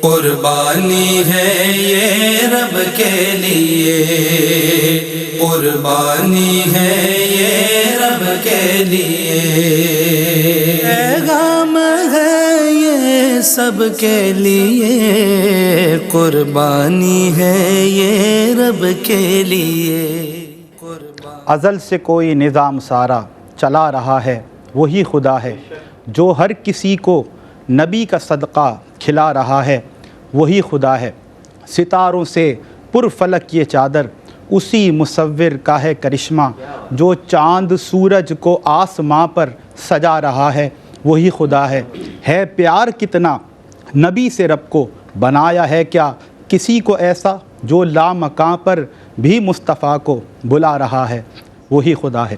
قربانی ہے یہ رب کے لیے، قربانی ہے یہ رب کے لیے، پیغام ہے یہ سب کے لیے، قربانی ہے یہ رب کے لیے۔ ازل سے کوئی نظام سارا چلا رہا ہے، وہی خدا ہے جو ہر کسی کو نبی کا صدقہ کھلا رہا ہے، وہی خدا ہے۔ ستاروں سے پر فلک یہ چادر، اسی مصور کا ہے کرشمہ، جو چاند سورج کو آسماں پر سجا رہا ہے، وہی خدا ہے پیار کتنا نبی سے رب کو، بنایا ہے کیا کسی کو ایسا، جو لامکاں پر بھی مصطفیٰ کو بلا رہا ہے، وہی خدا ہے۔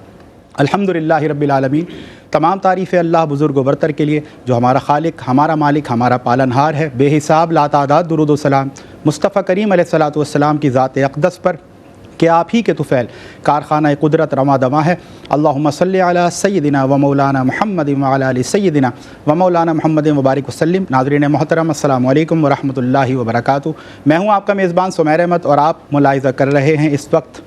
الحمدللہ رب العالمین، تمام تعریف اللہ بزرگ و برتر کے لیے جو ہمارا خالق، ہمارا مالک، ہمارا پالنہار ہے۔ بے حساب لاتعداد درود و سلام مصطفیٰ کریم علیہ الصلوۃ والسلام کی ذات اقدس پر کہ آپ ہی کے طفیل کارخانہ قدرت رواں دواں ہے۔ اللہم صلی علی سیدنا و مولانا محمد وعلی آل سیدنا و مولانا محمد مبارک وسلم۔ ناظرین محترم، السلام علیکم ورحمۃ اللہ وبرکاتہ۔ میں ہوں آپ کا میزبان سمیر احمد، اور آپ ملاحظہ کر رہے ہیں اس وقت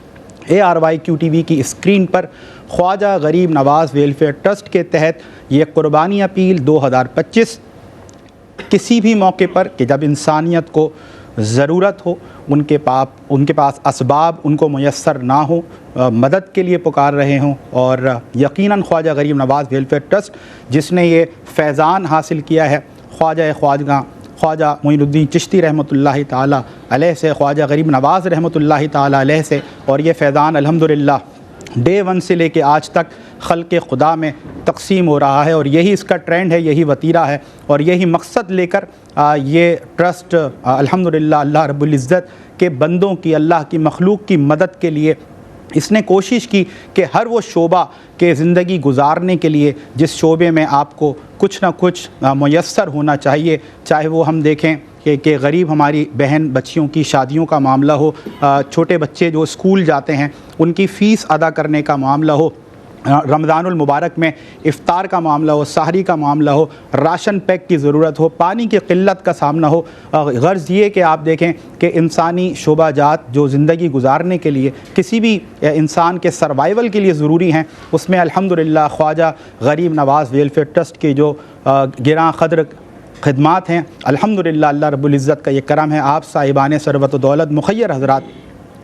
ARYQ-TV کی اسکرین پر خواجہ غریب نواز ویلفیئر ٹرسٹ کے تحت یہ قربانی اپیل 2025 کسی بھی موقع پر کہ جب انسانیت کو ضرورت ہو، ان کے پاس اسباب ان کو میسر نہ ہو، مدد کے لیے پکار رہے ہوں، اور یقیناً خواجہ غریب نواز ویلفیئر ٹرسٹ جس نے یہ فیضان حاصل کیا ہے خواجہ معین الدین چشتی رحمۃ اللہ تعالیٰ علیہ سے، خواجہ غریب نواز رحمۃ اللہ تعالیٰ علیہ سے، اور یہ فیضان الحمدللہ ڈے 1 سے لے کے آج تک خلق خدا میں تقسیم ہو رہا ہے، اور یہی اس کا ٹرینڈ ہے، یہی وتیرہ ہے، اور یہی مقصد لے کر یہ ٹرسٹ الحمدللہ اللہ رب العزت کے بندوں کی، اللہ کی مخلوق کی مدد کے لیے اس نے کوشش کی کہ ہر وہ شعبہ کے زندگی گزارنے کے لیے جس شعبے میں آپ کو کچھ نہ کچھ میسر ہونا چاہیے، چاہے وہ ہم دیکھیں کہ غریب ہماری بہن بچیوں کی شادیوں کا معاملہ ہو، چھوٹے بچے جو اسکول جاتے ہیں ان کی فیس ادا کرنے کا معاملہ ہو، رمضان المبارک میں افطار کا معاملہ ہو، سحری کا معاملہ ہو، راشن پیک کی ضرورت ہو، پانی کی قلت کا سامنا ہو، غرض یہ کہ آپ دیکھیں کہ انسانی شعبہ جات جو زندگی گزارنے کے لیے کسی بھی انسان کے سروائیول کے لیے ضروری ہیں، اس میں الحمدللہ خواجہ غریب نواز ویلفیئر ٹرسٹ کے جو گراں قدر خدمات ہیں، الحمدللہ اللہ رب العزت کا یہ کرم ہے، آپ صاحبان ثروت و دولت مخیر حضرات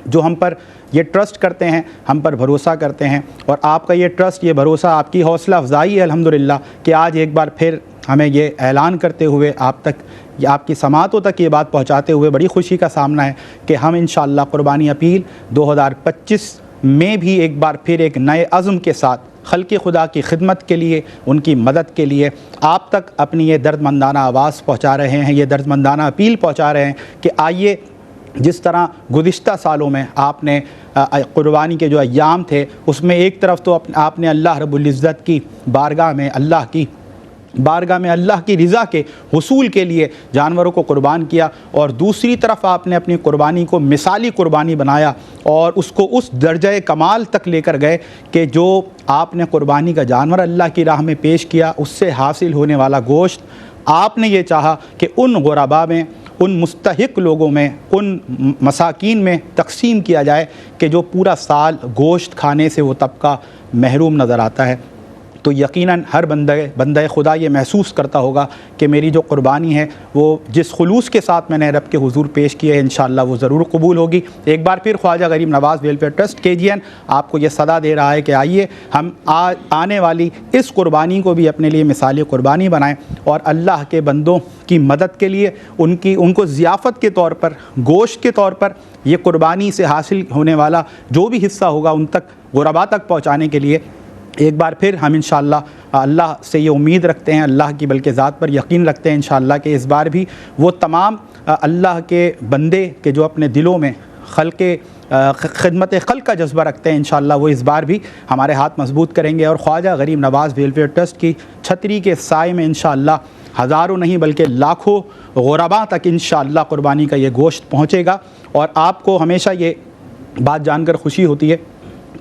جو ہم پر یہ ٹرسٹ کرتے ہیں، ہم پر بھروسہ کرتے ہیں، اور آپ کا یہ ٹرسٹ، یہ بھروسہ آپ کی حوصلہ افزائی ہے الحمدللہ کہ آج ایک بار پھر ہمیں یہ اعلان کرتے ہوئے آپ تک، آپ کی سماعتوں تک یہ بات پہنچاتے ہوئے بڑی خوشی کا سامنا ہے کہ ہم انشاءاللہ قربانی اپیل 2025 میں بھی ایک بار پھر ایک نئے عزم کے ساتھ خلق خدا کی خدمت کے لیے، ان کی مدد کے لیے آپ تک اپنی یہ درد مندانہ آواز پہنچا رہے ہیں، یہ درد مندانہ اپیل پہنچا رہے ہیں کہ آئیے جس طرح گزشتہ سالوں میں آپ نے قربانی کے جو ایام تھے اس میں ایک طرف تو آپ نے اللہ رب العزت کی بارگاہ میں اللہ کی رضا کے حصول کے لیے جانوروں کو قربان کیا، اور دوسری طرف آپ نے اپنی قربانی کو مثالی قربانی بنایا اور اس کو اس درجہ کمال تک لے کر گئے کہ جو آپ نے قربانی کا جانور اللہ کی راہ میں پیش کیا، اس سے حاصل ہونے والا گوشت آپ نے یہ چاہا کہ ان غربا میں، ان مستحق لوگوں میں، ان مساکین میں تقسیم کیا جائے کہ جو پورا سال گوشت کھانے سے وہ طبقہ محروم نظر آتا ہے۔ تو یقیناً ہر بندہ خدا یہ محسوس کرتا ہوگا کہ میری جو قربانی ہے وہ جس خلوص کے ساتھ میں نے رب کے حضور پیش کی ہے انشاءاللہ وہ ضرور قبول ہوگی۔ ایک بار پھر خواجہ غریب نواز ویلفیئر ٹرسٹ KGN آپ کو یہ صدا دے رہا ہے کہ آئیے ہم آنے والی اس قربانی کو بھی اپنے لیے مثالی قربانی بنائیں، اور اللہ کے بندوں کی مدد کے لیے ان کو ضیافت کے طور پر، گوشت کے طور پر یہ قربانی سے حاصل ہونے والا جو بھی حصہ ہوگا ان تک، غربا تک پہنچانے کے لیے ایک بار پھر ہم انشاءاللہ اللہ سے یہ امید رکھتے ہیں، اللہ کی بلکہ ذات پر یقین رکھتے ہیں انشاءاللہ کہ اس بار بھی وہ تمام اللہ کے بندے کے جو اپنے دلوں میں خدمت خلق کا جذبہ رکھتے ہیں انشاءاللہ وہ اس بار بھی ہمارے ہاتھ مضبوط کریں گے، اور خواجہ غریب نواز ویلفیئر ٹرسٹ کی چھتری کے سائے میں انشاءاللہ ہزاروں نہیں بلکہ لاکھوں غربا تک انشاءاللہ قربانی کا یہ گوشت پہنچے گا۔ اور آپ کو ہمیشہ یہ بات جان کر خوشی ہوتی ہے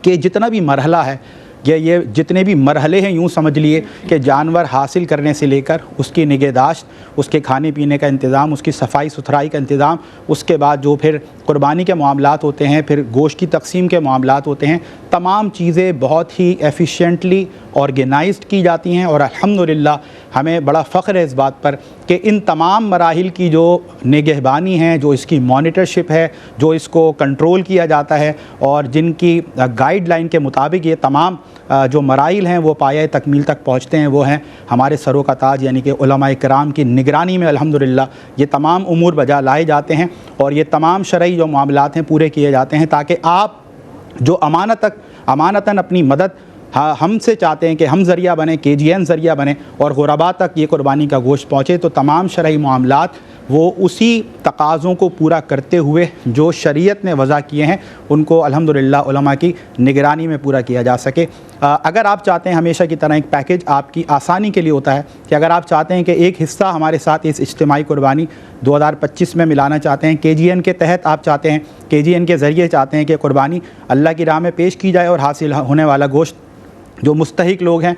کہ جتنا بھی مرحلہ ہے یہ جتنے بھی مرحلے ہیں یوں سمجھ لیے کہ جانور حاصل کرنے سے لے کر اس کی نگہداشت، اس کے کھانے پینے کا انتظام، اس کی صفائی ستھرائی کا انتظام، اس کے بعد جو پھر قربانی کے معاملات ہوتے ہیں، پھر گوشت کی تقسیم کے معاملات ہوتے ہیں، تمام چیزیں بہت ہی ایفیشینٹلی آرگنائزڈ کی جاتی ہیں۔ اور الحمدللہ ہمیں بڑا فخر ہے اس بات پر کہ ان تمام مراحل کی جو نگہبانی ہے، جو اس کی مانیٹرشپ ہے، جو اس کو کنٹرول کیا جاتا ہے، اور جن کی گائیڈ لائن کے مطابق یہ تمام جو مراحل ہیں وہ پایہ تکمیل تک پہنچتے ہیں، وہ ہیں ہمارے سروں کا تاج یعنی کہ علماء کرام کی نگرانی میں الحمدللہ یہ تمام امور بجا لائے جاتے ہیں، اور یہ تمام شرعی جو معاملات ہیں پورے کیے جاتے ہیں، تاکہ آپ جو امانتاً اپنی مدد ہم سے چاہتے ہیں کہ ہم ذریعہ بنیں، KGN ذریعہ بنیں اور غرباء تک یہ قربانی کا گوشت پہنچے، تو تمام شرعی معاملات وہ اسی تقاضوں کو پورا کرتے ہوئے جو شریعت نے وضع کیے ہیں ان کو الحمدللہ علماء کی نگرانی میں پورا کیا جا سکے۔ اگر آپ چاہتے ہیں ہمیشہ کی طرح ایک پیکیج آپ کی آسانی کے لیے ہوتا ہے کہ اگر آپ چاہتے ہیں کہ ایک حصہ ہمارے ساتھ اس اجتماعی قربانی 2025 میں ملانا چاہتے ہیں، KGN کے تحت آپ چاہتے ہیں، KGN کے ذریعے چاہتے ہیں کہ قربانی اللہ کی راہ میں پیش کی جائے اور حاصل ہونے والا گوشت جو مستحق لوگ ہیں،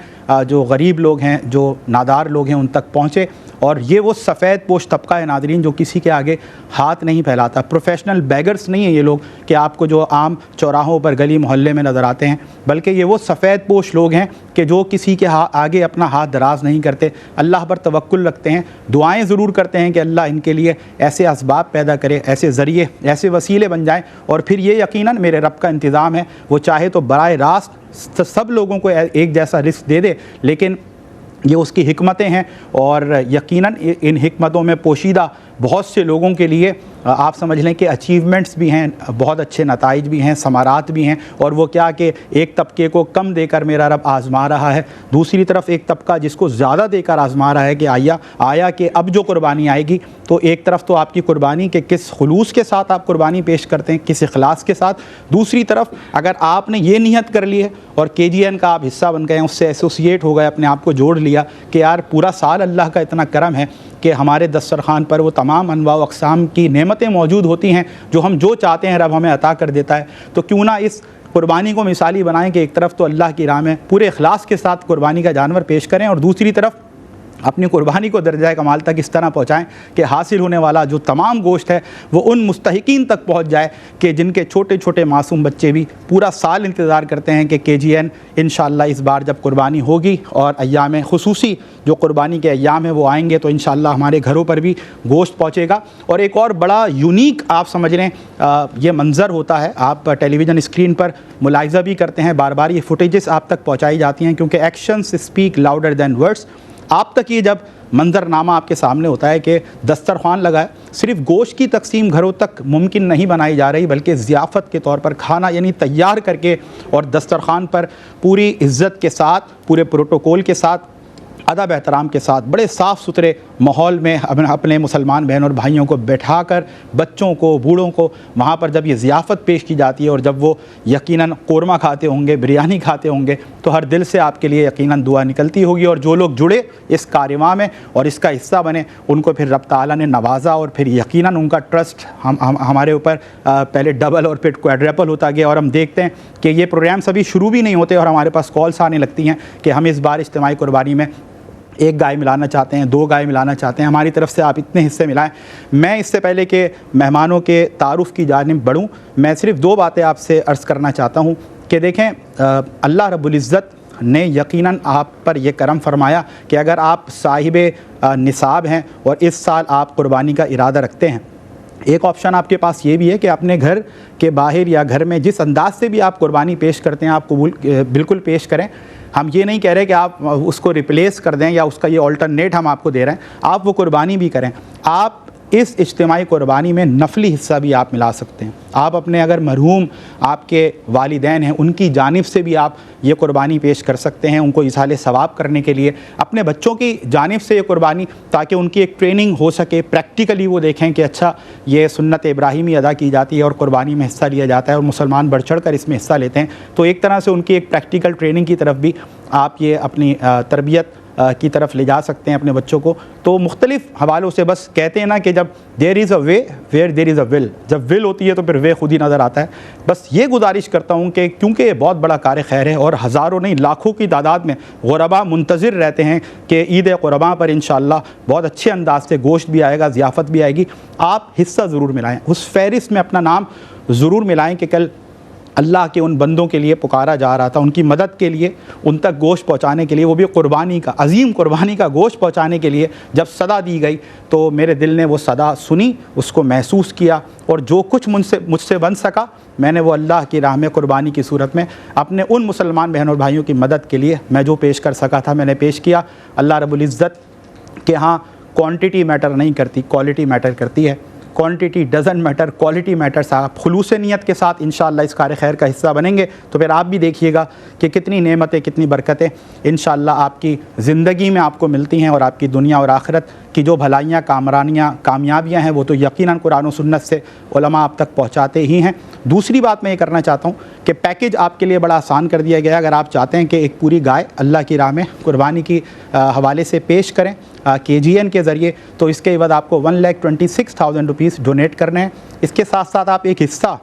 جو غریب لوگ ہیں، جو نادار لوگ ہیں ان تک پہنچے، اور یہ وہ سفید پوش طبقہ ہے ناظرین جو کسی کے آگے ہاتھ نہیں پھیلاتا، پروفیشنل بیگرز نہیں ہیں یہ لوگ کہ آپ کو جو عام چوراہوں پر گلی محلے میں نظر آتے ہیں، بلکہ یہ وہ سفید پوش لوگ ہیں کہ جو کسی کے آگے اپنا ہاتھ دراز نہیں کرتے، اللہ پر توکل رکھتے ہیں، دعائیں ضرور کرتے ہیں کہ اللہ ان کے لیے ایسے اسباب پیدا کرے، ایسے ذریعے، ایسے وسیلے بن جائیں، اور پھر یہ یقیناً میرے رب کا انتظام ہے، وہ چاہے تو براہ راست سب لوگوں کو ایک جیسا رزق دے دے، لیکن یہ اس کی حکمتیں ہیں، اور یقیناً ان حکمتوں میں پوشیدہ بہت سے لوگوں کے لیے آپ سمجھ لیں کہ اچیومنٹس بھی ہیں، بہت اچھے نتائج بھی ہیں، ثمرات بھی ہیں، اور وہ کیا کہ ایک طبقے کو کم دے کر میرا رب آزما رہا ہے، دوسری طرف ایک طبقہ جس کو زیادہ دے کر آزما رہا ہے کہ آیا کہ اب جو قربانی آئے گی تو ایک طرف تو آپ کی قربانی کے کس خلوص کے ساتھ آپ قربانی پیش کرتے ہیں، کس اخلاص کے ساتھ، دوسری طرف اگر آپ نے یہ نیت کر لی ہے اور KGN کا آپ حصہ بن گئے ہیں، اس سے ایسوسیٹ ہو گئے، اپنے آپ کو جوڑ لیا کہ یار پورا سال اللہ کا اتنا کرم ہے کہ ہمارے دسترخوان پر وہ تمام انواع و اقسام کی نعمتیں موجود ہوتی ہیں جو ہم جو چاہتے ہیں رب ہمیں عطا کر دیتا ہے، تو کیوں نہ اس قربانی کو مثالی بنائیں کہ ایک طرف تو اللہ کی راہ میں پورے اخلاص کے ساتھ قربانی کا جانور پیش کریں، اور دوسری طرف اپنی قربانی کو درجہ کمال تک اس طرح پہنچائیں کہ حاصل ہونے والا جو تمام گوشت ہے وہ ان مستحقین تک پہنچ جائے کہ جن کے چھوٹے چھوٹے معصوم بچے بھی پورا سال انتظار کرتے ہیں کہ KGN انشاءاللہ اس بار جب قربانی ہوگی اور ایام خصوصی جو قربانی کے ایام ہیں وہ آئیں گے تو انشاءاللہ ہمارے گھروں پر بھی گوشت پہنچے گا۔ اور ایک اور بڑا یونیک آپ سمجھ لیں یہ منظر ہوتا ہے، آپ ٹیلی ویژن اسکرین پر ملاحظہ بھی کرتے ہیں، بار بار یہ فوٹیجز آپ تک پہنچائی جاتی ہیں کیونکہ actions speak louder than words. آپ تک یہ جب منظر نامہ آپ کے سامنے ہوتا ہے کہ دسترخوان لگا ہے، صرف گوشت کی تقسیم گھروں تک ممکن نہیں بنائی جا رہی بلکہ ضیافت کے طور پر کھانا یعنی تیار کر کے اور دسترخوان پر پوری عزت کے ساتھ، پورے پروٹوکول کے ساتھ، ادب احترام کے ساتھ بڑے صاف ستھرے ماحول میں اپنے مسلمان بہن اور بھائیوں کو بٹھا کر بچوں کو، بوڑھوں کو وہاں پر جب یہ ضیافت پیش کی جاتی ہے اور جب وہ یقیناً قورمہ کھاتے ہوں گے، بریانی کھاتے ہوں گے تو ہر دل سے آپ کے لیے یقیناً دعا نکلتی ہوگی، اور جو لوگ جڑے اس کارواں میں اور اس کا حصہ بنے ان کو پھر رب تعالیٰ نے نوازا، اور پھر یقیناً ان کا ٹرسٹ ہمارے اوپر پہلے ڈبل اور پھر کوادرپل ہوتا گیا، اور ہم دیکھتے ہیں کہ یہ پروگرامس ابھی شروع بھی نہیں ہوتے اور ہمارے پاس کالس آنے لگتی ہیں کہ ہم اس بار اجتماعی قربانی میں 1 گائے ملانا چاہتے ہیں، 2 گائے ملانا چاہتے ہیں، ہماری طرف سے آپ اتنے حصے ملائیں۔ میں اس سے پہلے کہ مہمانوں کے تعارف کی جانب بڑھوں، میں صرف 2 باتیں آپ سے عرض کرنا چاہتا ہوں کہ دیکھیں اللہ رب العزت نے یقیناً آپ پر یہ کرم فرمایا کہ اگر آپ صاحب نصاب ہیں اور اس سال آپ قربانی کا ارادہ رکھتے ہیں، ایک آپشن آپ کے پاس یہ بھی ہے کہ اپنے گھر کے باہر یا گھر میں جس انداز سے بھی آپ قربانی پیش کرتے ہیں آپ بالکل پیش کریں۔ ہم یہ نہیں کہہ رہے کہ آپ اس کو ریپلیس کر دیں یا اس کا یہ آلٹرنیٹ ہم آپ کو دے رہے ہیں، آپ وہ قربانی بھی کریں۔ آپ اس اجتماعی قربانی میں نفلی حصہ بھی آپ ملا سکتے ہیں، آپ اپنے اگر مرحوم آپ کے والدین ہیں ان کی جانب سے بھی آپ یہ قربانی پیش کر سکتے ہیں، ان کو اظہار ثواب کرنے کے لیے، اپنے بچوں کی جانب سے یہ قربانی تاکہ ان کی ایک ٹریننگ ہو سکے، پریکٹیکلی وہ دیکھیں کہ اچھا یہ سنت ابراہیمی ادا کی جاتی ہے اور قربانی میں حصہ لیا جاتا ہے اور مسلمان بڑھ چڑھ کر اس میں حصہ لیتے ہیں، تو ایک طرح سے ان کی ایک پریکٹیکل ٹریننگ کی طرف بھی آپ یہ اپنی تربیت کی طرف لے جا سکتے ہیں اپنے بچوں کو. تو مختلف حوالوں سے بس کہتے ہیں نا کہ جب دیر از اے وے ویئر دیر از اے ول، جب ول ہوتی ہے تو پھر وے خود ہی نظر آتا ہے. بس یہ گزارش کرتا ہوں کہ کیونکہ یہ بہت بڑا کار خیر ہے اور ہزاروں نہیں لاکھوں کی تعداد میں غربا منتظر رہتے ہیں کہ عید قرباں پر انشاءاللہ بہت اچھے انداز سے گوشت بھی آئے گا، ضیافت بھی آئے گی. آپ حصہ ضرور ملائیں، اس فہرست میں اپنا نام ضرور ملائیں کہ کل اللہ کے ان بندوں کے لیے پکارا جا رہا تھا، ان کی مدد کے لیے، ان تک گوشت پہنچانے کے لیے، وہ بھی قربانی کا، عظیم قربانی کا گوشت پہنچانے کے لیے جب صدا دی گئی تو میرے دل نے وہ صدا سنی، اس کو محسوس کیا، اور جو کچھ مجھ سے بن سکا میں نے وہ اللہ کی راہ میں قربانی کی صورت میں اپنے ان مسلمان بہن اور بھائیوں کی مدد کے لیے میں جو پیش کر سکا تھا میں نے پیش کیا. اللہ رب العزت کے ہاں کوانٹٹی میٹر نہیں کرتی، کوالٹی میٹر کرتی ہے. Quantity doesn't matter, quality matters. آپ خلوص نیت کے ساتھ انشاءاللہ اس کار خیر کا حصہ بنیں گے تو پھر آپ بھی دیکھیے گا کہ کتنی نعمتیں، کتنی برکتیں انشاءاللہ آپ کی زندگی میں آپ کو ملتی ہیں، اور آپ کی دنیا اور آخرت کی جو بھلائیاں، کامیابیاں ہیں وہ تو یقیناً قرآن و سنت سے علماء آپ تک پہنچاتے ہی ہیں. دوسری بات میں یہ کرنا چاہتا ہوں کہ پیکیج آپ کے لیے بڑا آسان کر دیا گیا. اگر آپ چاہتے ہیں کہ ایک پوری گائے اللہ کی راہ میں قربانی کی حوالے سے پیش کریں KGN کے ذریعے تو اس کے عوض آپ کو 1,26,000 روپیز ڈونیٹ کرنے ہیں. اس کے ساتھ ساتھ آپ ایک حصہ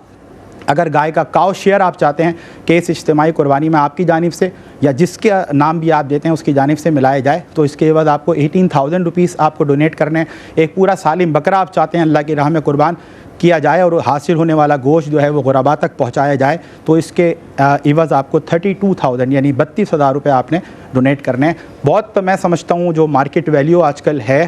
اگر گائے کا کاؤ شیئر آپ چاہتے ہیں کہ اس اجتماعی قربانی میں آپ کی جانب سے یا جس کے نام بھی آپ دیتے ہیں اس کی جانب سے ملایا جائے تو اس کے عوض آپ کو 18,000 روپیز آپ کو ڈونیٹ کرنے ہیں. ایک پورا سالم بکرا آپ چاہتے ہیں اللہ کی راہ میں قربان کیا جائے اور حاصل ہونے والا گوشت جو ہے وہ غربا تک پہنچایا جائے تو اس کے عوض آپ کو 32,000 یعنی 32,000 روپے آپ نے ڈونیٹ کرنے ہیں. بہت میں سمجھتا ہوں جو مارکیٹ ویلیو آج کل ہے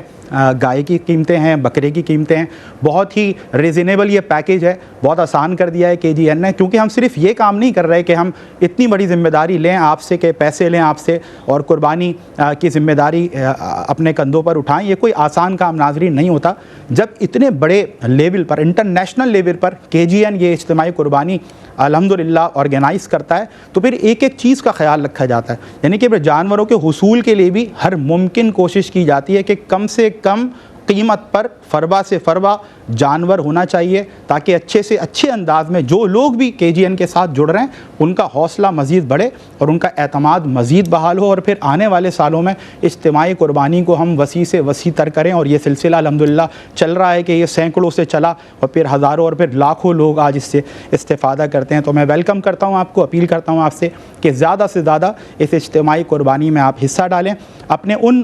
گائے کی قیمتیں ہیں، بکرے کی قیمتیں ہیں، بہت ہی ریزنیبل یہ پیکیج ہے. بہت آسان کر دیا ہے KGN نے، کیونکہ ہم صرف یہ کام نہیں کر رہے کہ ہم اتنی بڑی ذمہ داری لیں آپ سے کہ پیسے لیں آپ سے اور قربانی کی ذمہ داری اپنے کندھوں پر اٹھائیں. یہ کوئی آسان کام ناظرین نہیں ہوتا. جب اتنے بڑے لیول پر، انٹرنیشنل لیول پر KGN یہ اجتماعی قربانی الحمدللہ آرگنائز کرتا ہے تو پھر ایک ایک چیز کا خیال رکھا جاتا ہے. یعنی کہ جانوروں کے حصول کے لیے بھی ہر ممکن کوشش کی جاتی ہے کہ کم سے کم قیمت پر فربا سے فربا جانور ہونا چاہیے تاکہ اچھے سے اچھے انداز میں جو لوگ بھی KGN کے ساتھ جڑ رہے ہیں ان کا حوصلہ مزید بڑھے اور ان کا اعتماد مزید بحال ہو اور پھر آنے والے سالوں میں اجتماعی قربانی کو ہم وسیع سے وسیع تر کریں. اور یہ سلسلہ الحمدللہ چل رہا ہے کہ یہ سینکڑوں سے چلا اور پھر ہزاروں اور پھر لاکھوں لوگ آج اس سے استفادہ کرتے ہیں. تو میں ویلکم کرتا ہوں آپ کو، اپیل کرتا ہوں آپ سے کہ زیادہ سے زیادہ اس اجتماعی قربانی میں آپ حصہ ڈالیں. اپنے ان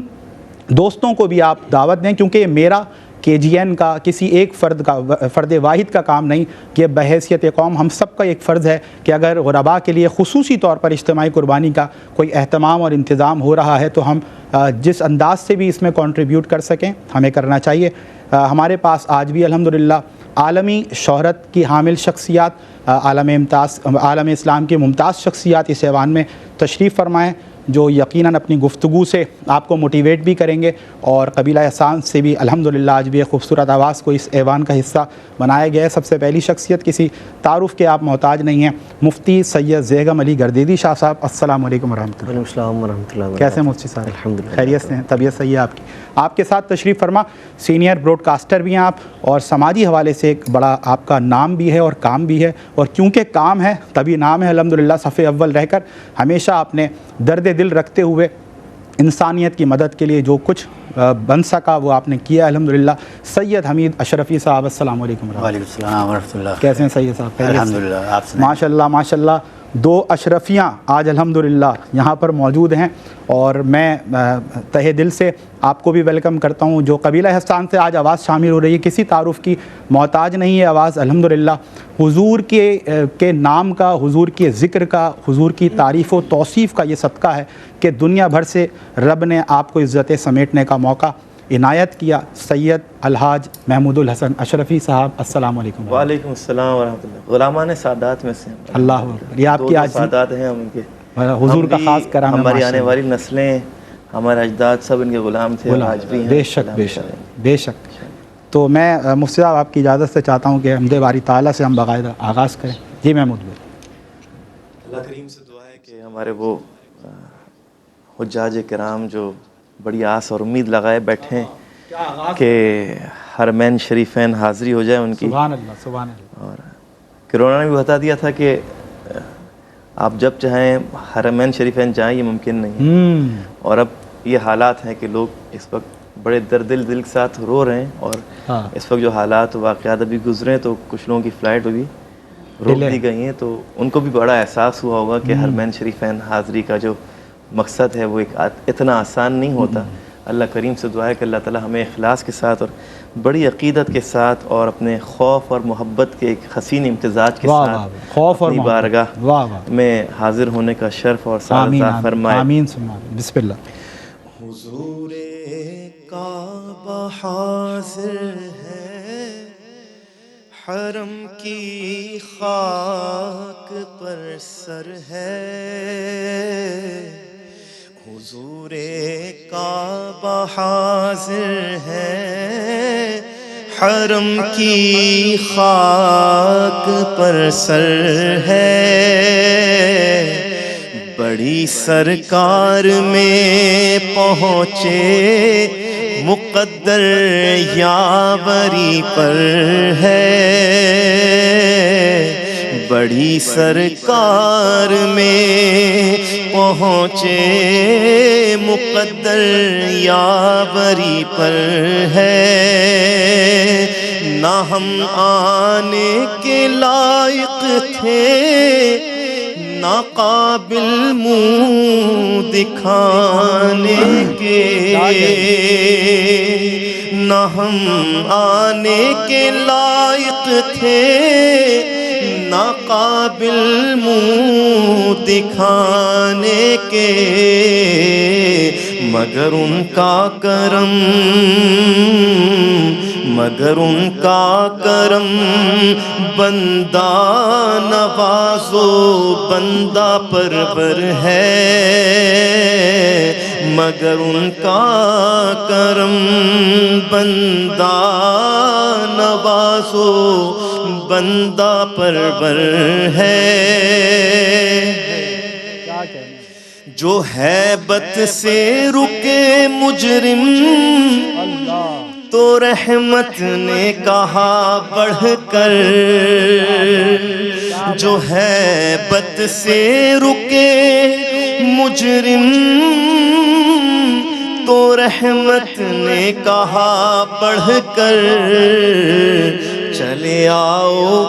دوستوں کو بھی آپ دعوت دیں کیونکہ یہ میرا KGN کا کسی ایک فرد واحد کا کام نہیں کہ بحیثیت قوم ہم سب کا ایک فرض ہے کہ اگر غرباء کے لیے خصوصی طور پر اجتماعی قربانی کا کوئی اہتمام اور انتظام ہو رہا ہے تو ہم جس انداز سے بھی اس میں کنٹریبیوٹ کر سکیں ہمیں کرنا چاہیے. ہمارے پاس آج بھی الحمدللہ عالمی شہرت کی حامل شخصیات، عالم اسلام کی ممتاز شخصیات اس ایوان میں تشریف فرمائیں جو یقیناً اپنی گفتگو سے آپ کو موٹیویٹ بھی کریں گے. اور قبیلہ احسان سے بھی الحمدللہ آج بھی ایک خوبصورت آواز کو اس ایوان کا حصہ بنایا گیا ہے. سب سے پہلی شخصیت، کسی تعارف کے آپ محتاج نہیں ہیں، مفتی سید زیغم علی گردیدی شاہ صاحب. السلام علیکم ورحمۃ اللہ. وعلیکم السلام ورحمۃ اللہ. کیسے ہیں مفتی صاحب؟ الحمدللہ. خیریت سے ہیں؟ طبیعت صحیح ہے آپ کی؟ آپ کے ساتھ تشریف فرما سینئر براڈ کاسٹر بھی ہیں آپ اور سماجی حوالے سے ایک بڑا آپ کا نام بھی ہے اور کام بھی ہے. اور کیونکہ کام ہے تبھی نام ہے الحمدللہ. صف اول رہ کر ہمیشہ آپ نے درد دل رکھتے ہوئے انسانیت کی مدد کے لیے جو کچھ بن سکا وہ آپ نے کیا الحمدللہ. سید حمید اشرفی صاحب السلام علیکم. وعلیکم السلام ورحمۃ اللہ. کیسے ہیں سید صاحب؟ الحمدللہ. آپ سے ماشاء اللہ ماشاء اللہ. دو اشرفیاں آج الحمدللہ یہاں پر موجود ہیں اور میں تہہ دل سے آپ کو بھی ویلکم کرتا ہوں. جو قبیلہ احسان سے آج آواز شامل ہو رہی ہے کسی تعارف کی محتاج نہیں ہے آواز الحمدللہ. حضور کے نام کا، حضور کے ذکر کا، حضور کی تعریف و توصیف کا یہ صدقہ ہے کہ دنیا بھر سے رب نے آپ کو عزتیں سمیٹنے کا موقع عنایت کیا. سید الحاج محمود الحسن اشرفی صاحب السلام علیکم. وعلیکم السلام ورحمۃ اللہ. غلامان سادات میں سے اللہ اکبر. یہ آپ کی آج سادات ہیں ہم ان کے، حضور کا خاص کرام ہے. ہماری آنے والی نسلیں، ہمارے اجداد سب ان کے غلام تھے، آج بھی ہیں. بے شک بے شک بے شک. تو میں مفتی صاحب آپ کی اجازت سے چاہتا ہوں کہ حمد باری تعالیٰ سے ہم باقاعدہ آغاز کریں. جی محمود بھائی. اللہ کریم سے دعا ہے کہ ہمارے وہ حجاج کرام جو بڑی آس اور امید لگائے بیٹھے ہیں کہ حرمین شریفین حاضری ہو جائے ان کی. سبحان اللہ سبحان اللہ. اور کرونا نے بھی بتا دیا تھا کہ آپ جب چاہیں حرمین شریفین جائیں یہ ممکن نہیں ہے. اور اب یہ حالات ہیں کہ لوگ اس وقت بڑے دل کے ساتھ رو رہے ہیں، اور اس وقت جو حالات واقعات ابھی گزرے ہیں تو کچھ لوگوں کی فلائٹ ابھی روک دی گئی ہیں، تو ان کو بھی بڑا احساس ہوا ہوگا کہ حرمین شریفین حاضری کا جو مقصد ہے وہ اتنا آسان نہیں ہوتا۔ اللہ کریم سے دعا ہے کہ اللہ تعالی ہمیں اخلاص کے ساتھ اور بڑی عقیدت کے ساتھ اور اپنے خوف اور محبت کے ایک حسین امتزاج کے ساتھ اپنی بارگاہ میں حاضر ہونے کا شرف اور سعادت عطا فرمائے۔ آمین بسم اللہ۔ حضور کعبہ حاضر ہے، حرم کی خاک پر سر ہے، حضور کعبہ حاضر ہے، حرم کی خاک پر سر ہے، بڑی سرکار میں پہنچے مقدر یاوری پر ہے، بڑی سرکار میں پہنچے مقدر یاوری پر ہے، نہ ہم آنے کے لائق تھے نہ قابل منہ دکھانے کے، نہ ہم آنے کے لائق تھے نہ قابل منہ دکھانے کے، مگر ان کا کرم، مگر ان کا کرم بندہ نواز و بندہ پرور ہے، مگر ان کا کرم بندہ نواز و بندہ پرور ہے، جو ہیبت سے رکے مجرم تو رحمت نے کہا بڑھ کر، جو ہیبت سے رکے مجرم تو رحمت نے کہا بڑھ کر، چلے آؤ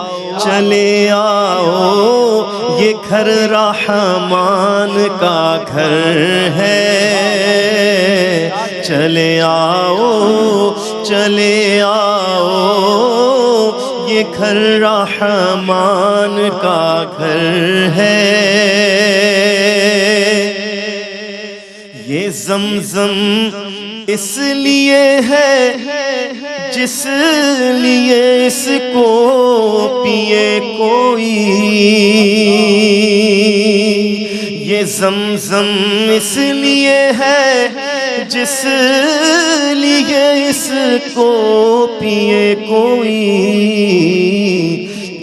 چلے آؤ یہ گھر رحمان کا گھر ہے، چلے آؤ چلے آؤ یہ گھر رحمان کا گھر ہے، یہ زمزم اس لیے ہے جس لیے اس کو پیے کوئی، یہ زمزم اس لیے ہے جس لیے اس کو پیے کوئی،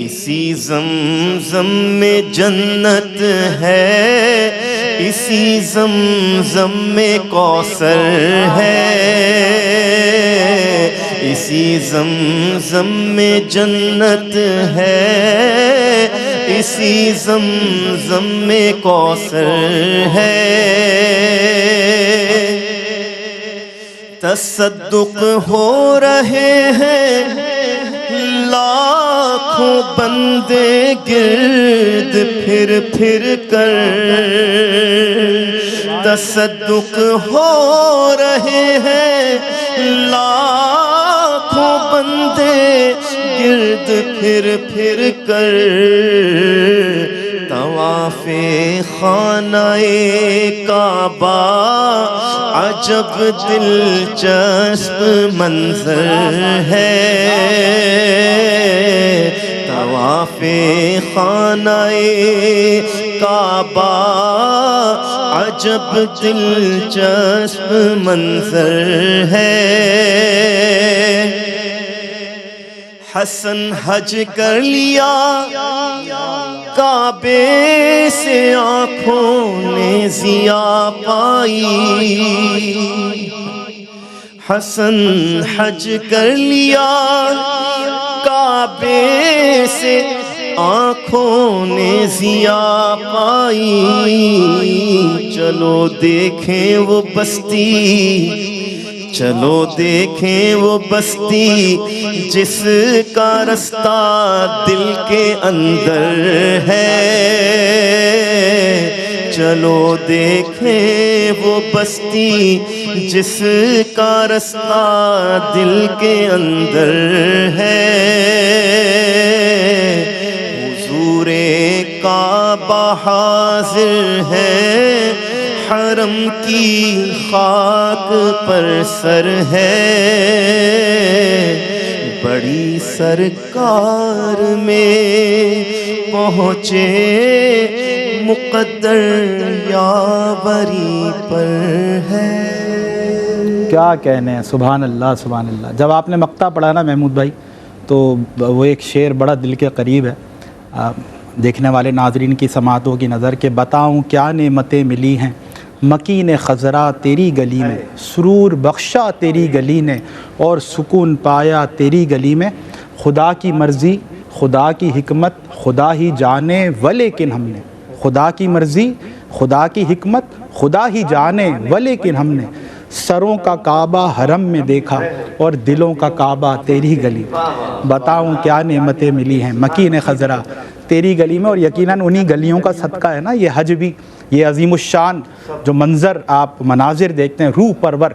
اسی زمزم میں جنت ہے، اسی زمزم میں کوثر ہے، اسی زمزم میں جنت ہے، اسی زمزم میں کوثر ہے، تصدق ہو رہے ہیں لاکھوں بندے گرد پھر پھر کر، تصدق ہو رہے ہیں لاکھوں بندے گرد پھر پھر کر، طواف خانہ کعبہ عجب دلچسپ منظر ہے، طواف خانہ کعبہ عجب دلچسپ منظر ہے، حسن حج کر لیا کعبے سے آنکھوں نے ضیا پائی، حسن حج کر لیا کعبے سے آنکھوں نے ضیا پائی، چلو دیکھیں وہ بستی، چلو دیکھیں وہ بستی جس کا رستہ دل کے اندر ہے، چلو دیکھیں وہ بستی جس کا رستہ دل کے اندر ہے، حضور کعبہ حاضر ہے، حرم کی خاک پر سر ہے، بڑی سرکار میں پہنچے مقدر یاوری پر ہے۔ کیا کہنے ہیں، سبحان اللہ سبحان اللہ۔ جب آپ نے مقطع پڑھا نا محمود بھائی تو وہ ایک شعر بڑا دل کے قریب ہے، دیکھنے والے ناظرین کی سماعتوں کی نظر کہ بتاؤں کیا نعمتیں ملی ہیں مکین خضرا تیری گلی میں، سرور بخشا تیری گلی نے اور سکون پایا تیری گلی میں، خدا کی مرضی خدا کی حکمت خدا ہی جانے ولیکن ہم نے، خدا کی مرضی خدا کی حکمت خدا ہی جانے ولیکن ہم نے سروں کا کعبہ حرم میں دیکھا اور دلوں کا کعبہ تیری گلی، بتاؤں کیا نعمتیں ملی ہیں مکین خضرا تیری گلی میں۔ اور یقیناً انہی گلیوں کا صدقہ ہے نا یہ حج بھی، یہ عظیم الشان جو منظر آپ مناظر دیکھتے ہیں، روح پرور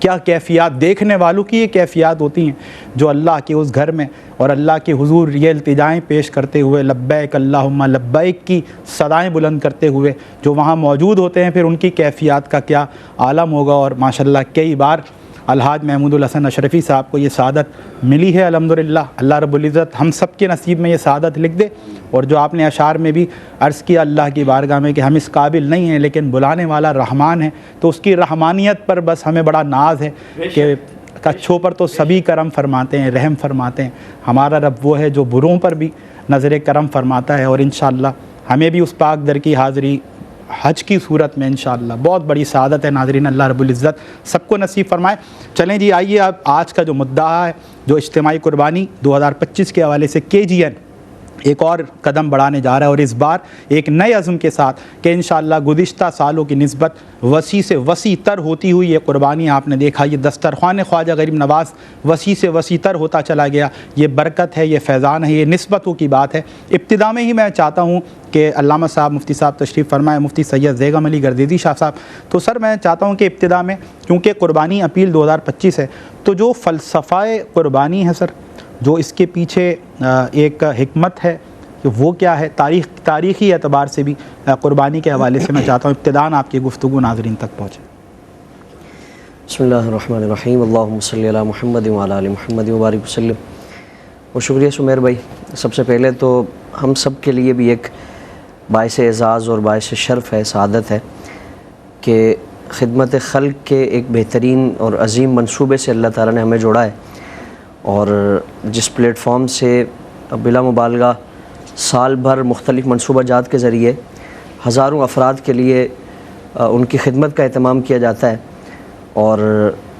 کیا کیفیات، دیکھنے والوں کی یہ کیفیات ہوتی ہیں جو اللہ کے اس گھر میں اور اللہ کے حضور یہ التجائیں پیش کرتے ہوئے لبیک اللہم لبیک کی صدائیں بلند کرتے ہوئے جو وہاں موجود ہوتے ہیں، پھر ان کی کیفیات کا کیا عالم ہوگا۔ اور ماشاءاللہ کئی بار الحاج محمود الحسن اشرفی صاحب کو یہ سعادت ملی ہے الحمدللہ، اللہ رب العزت ہم سب کے نصیب میں یہ سعادت لکھ دے۔ اور جو آپ نے اشعار میں بھی عرض کیا اللہ کی بارگاہ میں کہ ہم اس قابل نہیں ہیں لیکن بلانے والا رحمان ہے، تو اس کی رحمانیت پر بس ہمیں بڑا ناز ہے کہ کچھوں پر تو سبھی کرم فرماتے ہیں، رحم فرماتے ہیں، ہمارا رب وہ ہے جو بروں پر بھی نظر کرم فرماتا ہے۔ اور انشاءاللہ ہمیں بھی اس پاک در کی حاضری حج کی صورت میں انشاءاللہ بہت بڑی سعادت ہے۔ ناظرین اللہ رب العزت سب کو نصیب فرمائے۔ چلیں جی آئیے اب آج کا جو مدعا ہے جو اجتماعی قربانی 2025 کے حوالے سے KGN ایک اور قدم بڑھانے جا رہا ہے، اور اس بار ایک نئے عزم کے ساتھ کہ انشاءاللہ گزشتہ سالوں کی نسبت وسیع سے وسیع تر ہوتی ہوئی یہ قربانی آپ نے دیکھا، یہ دسترخوان خواجہ غریب نواز وسیع سے وسیع تر ہوتا چلا گیا۔ یہ برکت ہے، یہ فیضان ہے، یہ نسبتوں کی بات ہے۔ ابتدا میں ہی میں چاہتا ہوں کہ علامہ صاحب مفتی صاحب تشریف فرمائے، مفتی سید زیغم علی گردیزی شاہ صاحب، تو سر میں چاہتا ہوں کہ ابتدا میں کیونکہ قربانی اپیل 2025 ہے تو جو فلسفہ قربانی ہے سر، جو اس کے پیچھے ایک حکمت ہے کہ وہ کیا ہے، تاریخی اعتبار سے بھی قربانی کے حوالے سے میں چاہتا ہوں ابتداً آپ کی گفتگو ناظرین تک پہنچے۔ بسم اللہ الرحمن الرحیم، اللہم صلی علی محمد وعلی آل محمد وبارک وسلم۔ اور شکریہ سمیر بھائی، سب سے پہلے تو ہم سب کے لیے بھی ایک باعث اعزاز اور باعث شرف ہے، سعادت ہے کہ خدمت خلق کے ایک بہترین اور عظیم منصوبے سے اللہ تعالیٰ نے ہمیں جوڑا ہے، اور جس پلیٹ فارم سے بلا مبالغہ سال بھر مختلف منصوبہ جات کے ذریعے ہزاروں افراد کے لیے ان کی خدمت کا اہتمام کیا جاتا ہے، اور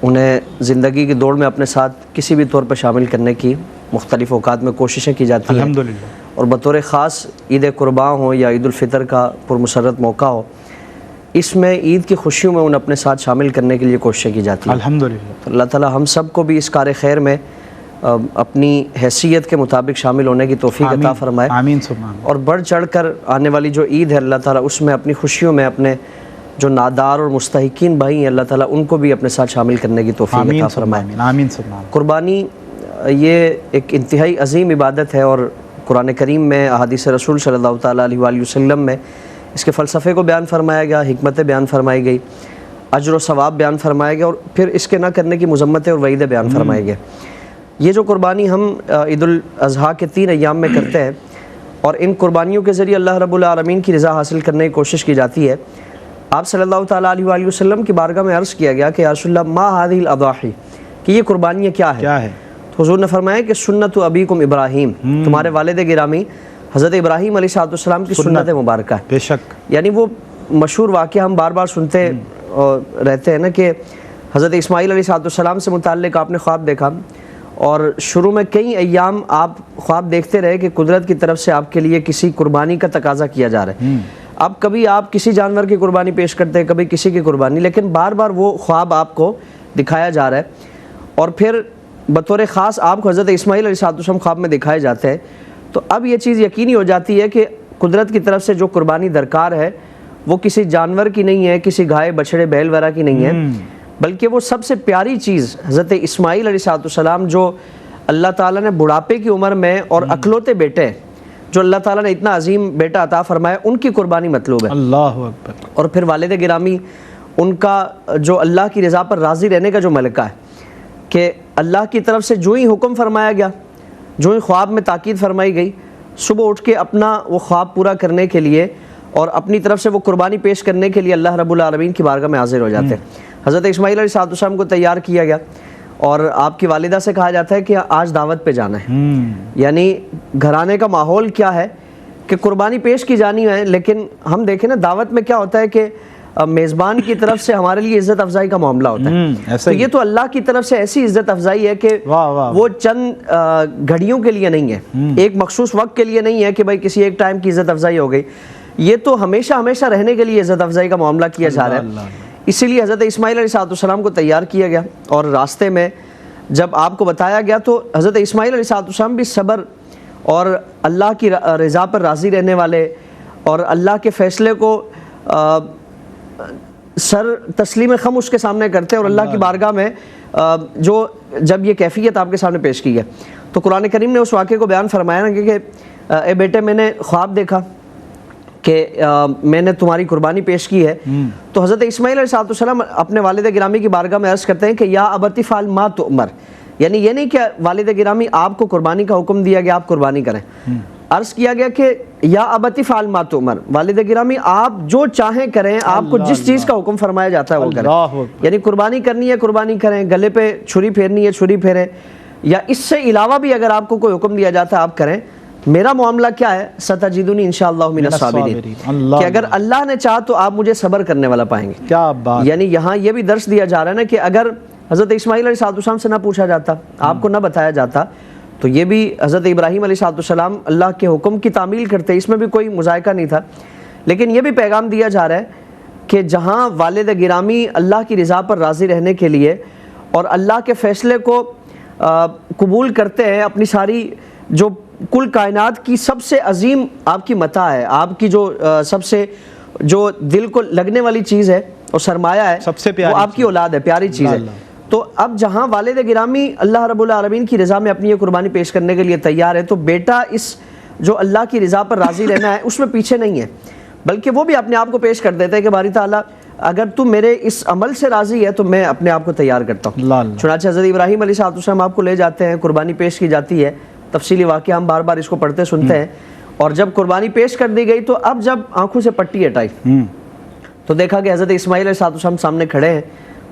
انہیں زندگی کی دوڑ میں اپنے ساتھ کسی بھی طور پر شامل کرنے کی مختلف اوقات میں کوششیں کی جاتی ہیں الحمدللہ۔ اور بطور خاص عید قربان ہو یا عید الفطر کا پرمسرت موقع ہو، اس میں عید کی خوشیوں میں انہیں اپنے ساتھ شامل کرنے کے لیے کوششیں کی جاتی ہیں الحمدللہ۔ تو اللہ تعالیٰ ہم سب کو بھی اس کار خیر میں اپنی حیثیت کے مطابق شامل ہونے کی توفیق عطا فرمائے، آمین ثم آمین۔ اور بڑھ چڑھ کر آنے والی جو عید ہے اللہ تعالیٰ اس میں اپنی خوشیوں میں اپنے جو نادار اور مستحقین بھائی ہیں اللہ تعالیٰ ان کو بھی اپنے ساتھ شامل کرنے کی توفیق عطا فرمائے۔ آمین ثم آمین۔ قربانی یہ ایک انتہائی عظیم عبادت ہے، اور قرآن کریم میں احادیث رسول صلی اللہ تعالیٰ علیہ وآلہ وسلم میں اس کے فلسفے کو بیان فرمایا گیا، حکمتیں بیان فرمائی گئی، اجر و ثواب بیان فرمایا گیا، اور پھر اس کے نہ کرنے کی مذمتیں اور وعیدیں بیان فرمائے گئے۔ یہ جو قربانی ہم عید الاضحیٰ کے 3 ایام میں کرتے ہیں، اور ان قربانیوں کے ذریعے اللہ رب العالمین کی رضا حاصل کرنے کی کوشش کی جاتی ہے۔ آپ صلی اللہ تعالیٰ علیہ وآلہ وسلم کی بارگاہ میں عرض کیا گیا کہ یا رسول اللہ ما هذه الاضاحی، کہ یہ قربانیاں کیا ہے؟ تو حضور نے فرمایا کہ سنت ابیکم ابراہیم، تمہارے والد گرامی حضرت ابراہیم علیہ السلام کی سنت مبارکہ ہے۔ بے شک، یعنی وہ مشہور واقعہ ہم بار بار سنتے رہتے ہیں نا کہ حضرت اسماعیل علیہ السلام سے متعلق آپ نے خواب دیکھا، اور شروع میں کئی ایام آپ خواب دیکھتے رہے کہ قدرت کی طرف سے آپ کے لیے کسی قربانی کا تقاضا کیا جا رہا ہے. اب کبھی آپ کسی جانور کی قربانی پیش کرتے ہیں, کبھی کسی کی قربانی, لیکن بار بار وہ خواب آپ کو دکھایا جا رہا ہے. اور پھر بطور خاص آپ کو حضرت اسماعیل علیہ السلام خواب میں دکھائے جاتے ہیں. تو اب یہ چیز یقینی ہو جاتی ہے کہ قدرت کی طرف سے جو قربانی درکار ہے وہ کسی جانور کی نہیں ہے, کسی گائے بچڑے بیل وغیرہ کی نہیں ہے, بلکہ وہ سب سے پیاری چیز حضرت اسماعیل علیہ السلام جو اللہ تعالیٰ نے بڑھاپے کی عمر میں اور اکلوتے بیٹے جو اللہ تعالیٰ نے اتنا عظیم بیٹا عطا فرمایا ان کی قربانی مطلوب ہے. اللہ اکبر. اور پھر والد گرامی ان کا جو اللہ کی رضا پر راضی رہنے کا جو ملکہ ہے کہ اللہ کی طرف سے جو ہی حکم فرمایا گیا, جو ہی خواب میں تاکید فرمائی گئی, صبح اٹھ کے اپنا وہ خواب پورا کرنے کے لیے اور اپنی طرف سے وہ قربانی پیش کرنے کے لیے اللہ رب العالمین کی بارگاہ میں حاضر ہو جاتے ہیں. حضرت اسماعیل علیہ السلام کو تیار کیا گیا اور آپ کی والدہ سے کہا جاتا ہے کہ آج دعوت پہ جانا ہے. یعنی گھرانے کا ماحول کیا ہے کہ قربانی پیش کی جانی ہے, لیکن ہم دیکھیں نا دعوت میں کیا ہوتا ہے کہ میزبان کی طرف سے ہمارے لیے عزت افزائی کا معاملہ ہوتا ہے. تو یہ تو اللہ کی طرف سے ایسی عزت افزائی ہے کہ وہ چند گھڑیوں کے لیے نہیں ہے, ایک مخصوص وقت کے لیے نہیں ہے کہ بھائی کسی ایک ٹائم کی عزت افزائی ہو گئی. یہ تو ہمیشہ ہمیشہ رہنے کے لیے عزت افزائی کا معاملہ کیا جا رہا ہے. اسی لیے حضرت اسماعیل علیہ السلام کو تیار کیا گیا اور راستے میں جب آپ کو بتایا گیا تو حضرت اسماعیل علیہ السلام بھی صبر اور اللہ کی رضا پر راضی رہنے والے اور اللہ کے فیصلے کو سر تسلیم خم اس کے سامنے کرتے اور اللہ کی بارگاہ میں جو جب یہ کیفیت آپ کے سامنے پیش کی ہے تو قرآن کریم نے اس واقعے کو بیان فرمایا نا کہ اے بیٹے میں نے خواب دیکھا کہ میں نے تمہاری قربانی پیش کی ہے. تو حضرت اسماعیل علیہ السلام اپنے والد گرامی کی بارگاہ میں عرض کرتے ہیں کہ یا ابت افعل ما تؤمر, یعنی یہ نہیں کہ والد گرامی آپ کو قربانی کا حکم دیا گیا آپ قربانی کریں, عرض کیا گیا کہ یا ابت افعل ما تؤمر, والد گرامی آپ جو چاہیں کریں, آپ کو جس چیز کا حکم فرمایا جاتا ہے وہ کریں. یعنی قربانی کرنی ہے قربانی کریں, گلے پہ چھری پھیرنی ہے چھری پھیریں, یا اس سے علاوہ بھی اگر آپ کو کوئی حکم دیا جاتا ہے آپ کریں. میرا معاملہ کیا ہے, ستجدونی انشاءاللہ من الصابرین, کہ اگر اللہ نے چاہا تو آپ مجھے صبر کرنے والا پائیں گے. کیا بات. یعنی یہاں یہ بھی درس دیا جا رہا ہے نا کہ اگر حضرت اسماعیل علیہ السلام سے نہ پوچھا جاتا, آپ کو نہ بتایا جاتا, تو یہ بھی حضرت ابراہیم علیہ السلام اللہ کے حکم کی تعمیل کرتے, اس میں بھی کوئی مذائقہ نہیں تھا. لیکن یہ بھی پیغام دیا جا رہا ہے کہ جہاں والد گرامی اللہ کی رضا پر راضی رہنے کے لیے اور اللہ کے فیصلے کو قبول کرتے ہیں, اپنی ساری جو کل کائنات کی سب سے عظیم آپ کی متاع ہے, آپ کی جو سب سے جو دل کو لگنے والی چیز ہے اور سرمایہ ہے, سب سے پیاری وہ آپ کی اولاد ہے, پیاری چیز ہے. تو اب جہاں والد گرامی اللہ رب العالمین کی رضا میں اپنی یہ قربانی پیش کرنے کے لیے تیار ہے, تو بیٹا اس جو اللہ کی رضا پر راضی رہنا ہے اس میں پیچھے نہیں ہے, بلکہ وہ بھی اپنے آپ کو پیش کر دیتے ہیں کہ باری تعالیٰ اگر تو میرے اس عمل سے راضی ہے تو میں اپنے آپ کو تیار کرتا ہوں. چنانچہ حضرت ابراہیم علیہ السلام آپ کو لے جاتے ہیں, قربانی پیش کی جاتی ہے, تفصیلی واقعہ ہم بار بار اس کو پڑھتے سنتے ہیں. اور جب قربانی پیش کر دی گئی تو اب جب آنکھوں سے پٹی ہٹائی تو دیکھا کہ حضرت اسماعیل علیہ السلام سامنے کھڑے ہیں,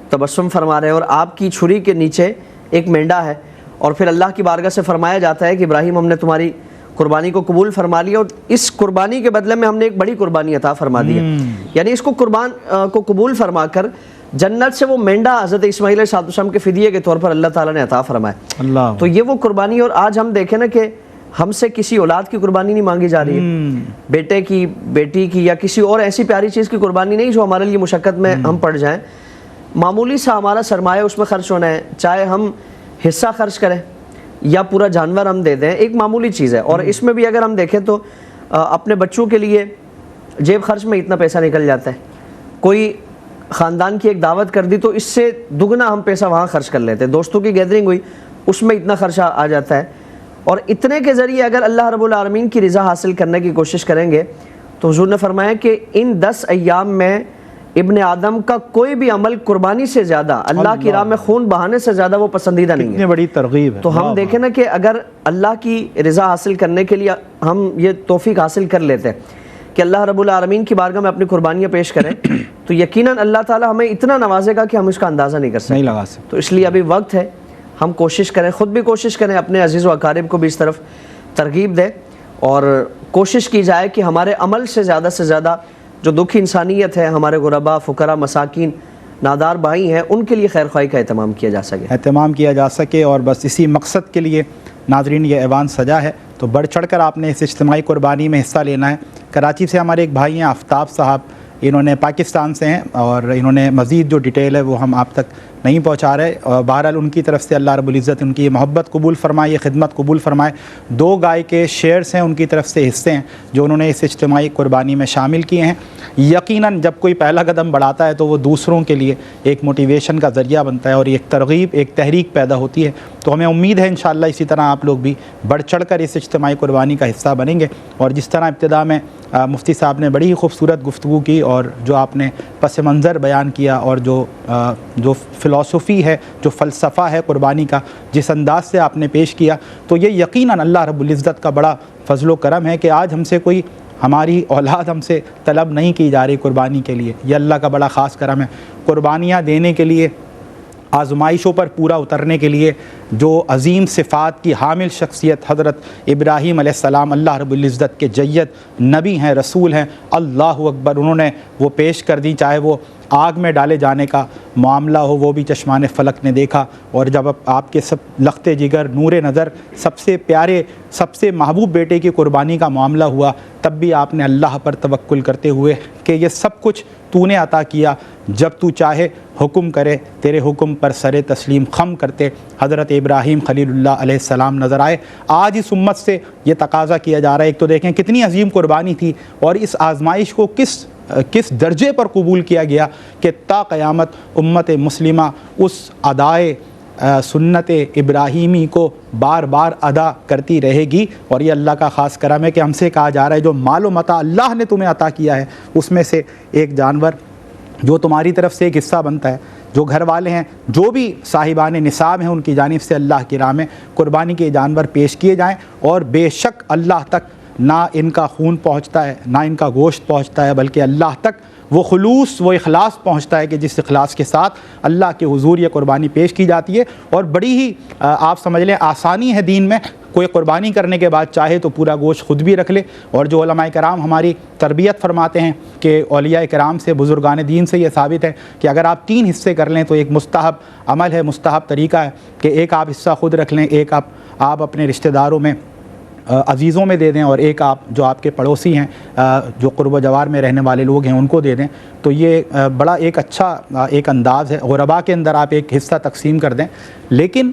تبسم فرما رہے ہیں, اور آپ کی چھری کے نیچے ایک مینڈا ہے. اور پھر اللہ کی بارگاہ سے فرمایا جاتا ہے کہ ابراہیم ہم نے تمہاری قربانی کو قبول فرما لیا اور اس قربانی کے بدلے میں ہم نے ایک بڑی قربانی عطا فرما دی ہے. یعنی اس کو قبول فرما کر جنت سے وہ مینڈا حضرت اسماعیل علیہ السلام کے فدیے کے طور پر اللہ تعالیٰ نے عطا فرمایا. تو یہ وہ قربانی, اور آج ہم دیکھیں نا کہ ہم سے کسی اولاد کی قربانی نہیں مانگی جا رہی ہے, بیٹے کی, بیٹی کی, یا کسی اور ایسی پیاری چیز کی قربانی نہیں جو ہمارے لیے مشقت میں ہم پڑ جائیں. معمولی سا ہمارا سرمایہ اس میں خرچ ہونا ہے, چاہے ہم حصہ خرچ کریں یا پورا جانور ہم دے دیں, ایک معمولی چیز ہے. اور اس میں بھی اگر ہم دیکھیں تو اپنے بچوں کے لیے جیب خرچ میں اتنا پیسہ نکل جاتا ہے, کوئی خاندان کی ایک دعوت کر دی تو اس سے دگنا ہم پیسہ وہاں خرچ کر لیتے ہیں, دوستوں کی گیدرنگ ہوئی اس میں اتنا خرچہ آ جاتا ہے. اور اتنے کے ذریعے اگر اللہ رب العالمین کی رضا حاصل کرنے کی کوشش کریں گے تو حضور نے فرمایا کہ ان 10 ایام میں ابن آدم کا کوئی بھی عمل قربانی سے زیادہ, اللہ کی راہ میں خون بہانے سے زیادہ وہ پسندیدہ نہیں ہے. کتنی بڑی ترغیب ہے. تو ہم دیکھیں نا کہ اگر اللہ کی رضا حاصل کرنے کے لیے ہم یہ توفیق حاصل کر لیتے ہیں کہ اللہ رب العالمین کی بارگاہ میں اپنی قربانیاں پیش کریں تو یقیناً اللہ تعالیٰ ہمیں اتنا نوازے گا کہ ہم اس کا اندازہ نہیں کر سکتے. تو اس لیے ابھی وقت ہے, ہم کوشش کریں, خود بھی کوشش کریں, اپنے عزیز و اقارب کو بھی اس طرف ترغیب دیں, اور کوشش کی جائے کہ ہمارے عمل سے زیادہ جو دکھی انسانیت ہے, ہمارے غربا, فقراء, مساکین, نادار بھائی ہیں ان کے لیے خیر خواہی کا اہتمام کیا جا سکے اور بس اسی مقصد کے لیے ناظرین یہ ایوان سجا ہے. تو بڑھ چڑھ کر آپ نے اس اجتماعی قربانی میں حصہ لینا ہے. کراچی سے ہمارے ایک بھائی ہیں آفتاب صاحب, انہوں نے پاکستان سے ہیں اور انہوں نے مزید جو ڈیٹیل ہے وہ ہم آپ تک نہیں پہنچا رہے. اور بہرحال ان کی طرف سے اللہ رب العزت ان کی یہ محبت قبول فرمائے, یہ خدمت قبول فرمائے. 2 گائے کے شیئرز ہیں ان کی طرف سے, حصے ہیں جو انہوں نے اس اجتماعی قربانی میں شامل کیے ہیں. یقیناً جب کوئی پہلا قدم بڑھاتا ہے تو وہ دوسروں کے لیے ایک موٹیویشن کا ذریعہ بنتا ہے اور ایک ترغیب, ایک تحریک پیدا ہوتی ہے. تو ہمیں امید ہے انشاءاللہ اسی طرح آپ لوگ بھی بڑھ چڑھ کر اس اجتماعی قربانی کا حصہ بنیں گے. اور جس طرح ابتدا میں مفتی صاحب نے بڑی ہی خوبصورت گفتگو کی اور جو آپ نے پس منظر بیان کیا اور جو فلسفی ہے, جو فلسفہ ہے قربانی کا, جس انداز سے آپ نے پیش کیا, تو یہ یقیناً اللہ رب العزت کا بڑا فضل و کرم ہے کہ آج ہم سے کوئی, ہماری اولاد ہم سے طلب نہیں کی جا رہی قربانی کے لیے. یہ اللہ کا بڑا خاص کرم ہے. قربانیاں دینے کے لیے, آزمائشوں پر پورا اترنے کے لیے جو عظیم صفات کی حامل شخصیت حضرت ابراہیم علیہ السلام اللہ رب العزت کے جید نبی ہیں, رسول ہیں, اللہ اکبر, انہوں نے وہ پیش کر دی. چاہے وہ آگ میں ڈالے جانے کا معاملہ ہو, وہ بھی چشمان فلک نے دیکھا. اور جب آپ کے سب لخت جگر, نور نظر, سب سے پیارے, سب سے محبوب بیٹے کی قربانی کا معاملہ ہوا, تب بھی آپ نے اللہ پر توکل کرتے ہوئے کہ یہ سب کچھ تو نے عطا کیا, جب تو چاہے حکم کرے تیرے حکم پر سر تسلیم خم کرتے حضرت ابراہیم خلیل اللہ علیہ السلام نظر آئے. آج اس امت سے یہ تقاضا کیا جا رہا ہے. ایک تو دیکھیں کتنی عظیم قربانی تھی اور اس آزمائش کو کس درجے پر قبول کیا گیا کہ تا قیامت امت مسلمہ اس ادائے سنت ابراہیمی کو بار بار ادا کرتی رہے گی. اور یہ اللہ کا خاص کرم ہے کہ ہم سے کہا جا رہا ہے جو مال و متاع اللہ نے تمہیں عطا کیا ہے اس میں سے ایک جانور جو تمہاری طرف سے ایک حصہ بنتا ہے, جو گھر والے ہیں, جو بھی صاحبان نصاب ہیں, ان کی جانب سے اللہ کی راہ میں قربانی کے جانور پیش کیے جائیں. اور بے شک اللہ تک نہ ان کا خون پہنچتا ہے, نہ ان کا گوشت پہنچتا ہے, بلکہ اللہ تک وہ خلوص, وہ اخلاص پہنچتا ہے کہ جس اخلاص کے ساتھ اللہ کے حضور یہ قربانی پیش کی جاتی ہے. اور بڑی ہی آپ سمجھ لیں آسانی ہے دین میں. کوئی قربانی کرنے کے بعد چاہے تو پورا گوشت خود بھی رکھ لے. اور جو علماء کرام ہماری تربیت فرماتے ہیں کہ اولیاء کرام سے, بزرگان دین سے یہ ثابت ہے کہ اگر آپ 3 حصے کر لیں تو ایک مستحب عمل ہے, مستحب طریقہ ہے کہ ایک آپ حصہ خود رکھ لیں, ایک آپ اپنے رشتہ داروں میں, عزیزوں میں دے دیں, اور ایک آپ جو آپ کے پڑوسی ہیں, جو قرب و جوار میں رہنے والے لوگ ہیں, ان کو دے دیں. تو یہ بڑا ایک اچھا ایک انداز ہے. غرباء کے اندر آپ ایک حصہ تقسیم کر دیں. لیکن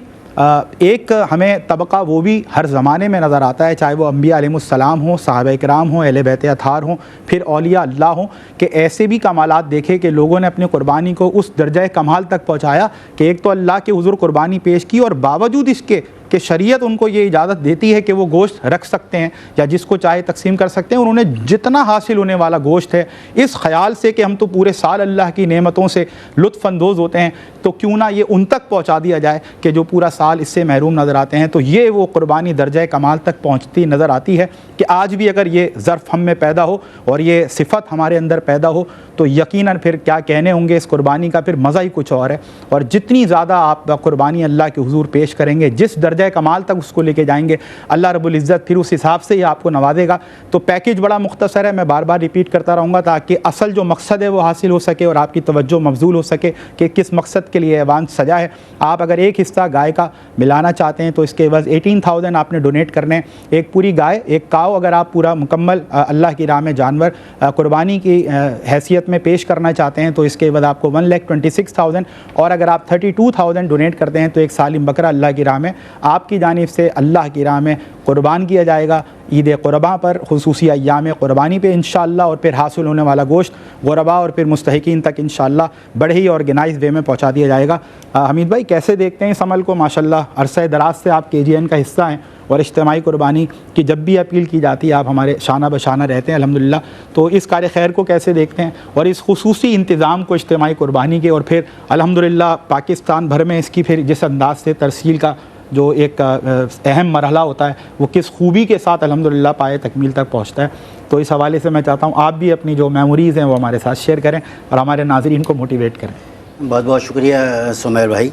ایک ہمیں طبقہ وہ بھی ہر زمانے میں نظر آتا ہے, چاہے وہ انبیاء علیہ السلام ہوں, صحابہ کرام ہوں, اہل بیت اطہار ہوں, پھر اولیاء اللہ ہوں, کہ ایسے بھی کمالات دیکھے کہ لوگوں نے اپنی قربانی کو اس درجہ کمال تک پہنچایا کہ ایک تو اللہ کے حضور قربانی پیش کی اور باوجود اس کے کہ شریعت ان کو یہ اجازت دیتی ہے کہ وہ گوشت رکھ سکتے ہیں یا جس کو چاہے تقسیم کر سکتے ہیں, انہوں نے جتنا حاصل ہونے والا گوشت ہے اس خیال سے کہ ہم تو پورے سال اللہ کی نعمتوں سے لطف اندوز ہوتے ہیں, تو کیوں نہ یہ ان تک پہنچا دیا جائے کہ جو پورا سال اس سے محروم نظر آتے ہیں. تو یہ وہ قربانی درجہ کمال تک پہنچتی نظر آتی ہے کہ آج بھی اگر یہ ظرف ہم میں پیدا ہو اور یہ صفت ہمارے اندر پیدا ہو تو یقیناً پھر کیا کہنے ہوں گے اس قربانی کا, پھر مزہ ہی کچھ اور ہے. اور جتنی زیادہ آپ قربانی اللہ کے حضور پیش کریں گے, جس درجہ کمال تک اس کو لے کے جائیں گے, اللہ رب العزت پھر اس حساب سے ہی آپ کو نوازے گا. تو پیکیج بڑا مختصر ہے, میں بار بار ریپیٹ کرتا رہوں گا تاکہ اصل جو مقصد ہے وہ حاصل ہو سکے اور آپ کی توجہ مبذول ہو سکے کہ کس مقصد کے لیے ایوان سجا ہے. آپ اگر ایک حصہ گائے کا ملانا چاہتے ہیں تو اس کے عوض 18,000 آپ نے ڈونیٹ کرنے. ایک پوری گائے, ایک کاؤ اگر آپ پورا مکمل اللہ کی راہ میں جانور قربانی کی حیثیت میں پیش کرنا چاہتے ہیں تو اس کے عوض آپ کو 1,26,000, اور اگر آپ 32,000 ڈونیٹ کرتے ہیں تو ایک سالم بکرا اللہ کی راہ میں آپ کی جانب سے اللہ کی راہ میں قربان کیا جائے گا. عید قرباں پر, خصوصی ایام قربانی پہ انشاءاللہ, اور پھر حاصل ہونے والا گوشت غرباء اور پھر مستحقین تک انشاءاللہ بڑے ہی آرگنائز وے میں پہنچا دیا جائے گا. حمید بھائی کیسے دیکھتے ہیں اس عمل کو؟ ماشاءاللہ عرصہ دراز سے آپ KGN کا حصہ ہیں اور اجتماعی قربانی کی جب بھی اپیل کی جاتی ہے آپ ہمارے شانہ بشانہ رہتے ہیں الحمدللہ. تو اس کار خیر کو کیسے دیکھتے ہیں اور اس خصوصی انتظام کو اجتماعی قربانی کے, اور پھر الحمدللہ پاکستان بھر میں اس کی پھر جس انداز سے ترسیل کا جو ایک اہم مرحلہ ہوتا ہے وہ کس خوبی کے ساتھ الحمدللہ پائے تکمیل تک پہنچتا ہے. تو اس حوالے سے میں چاہتا ہوں آپ بھی اپنی جو میموریز ہیں وہ ہمارے ساتھ شیئر کریں اور ہمارے ناظرین کو موٹیویٹ کریں. بہت بہت شکریہ سمیر بھائی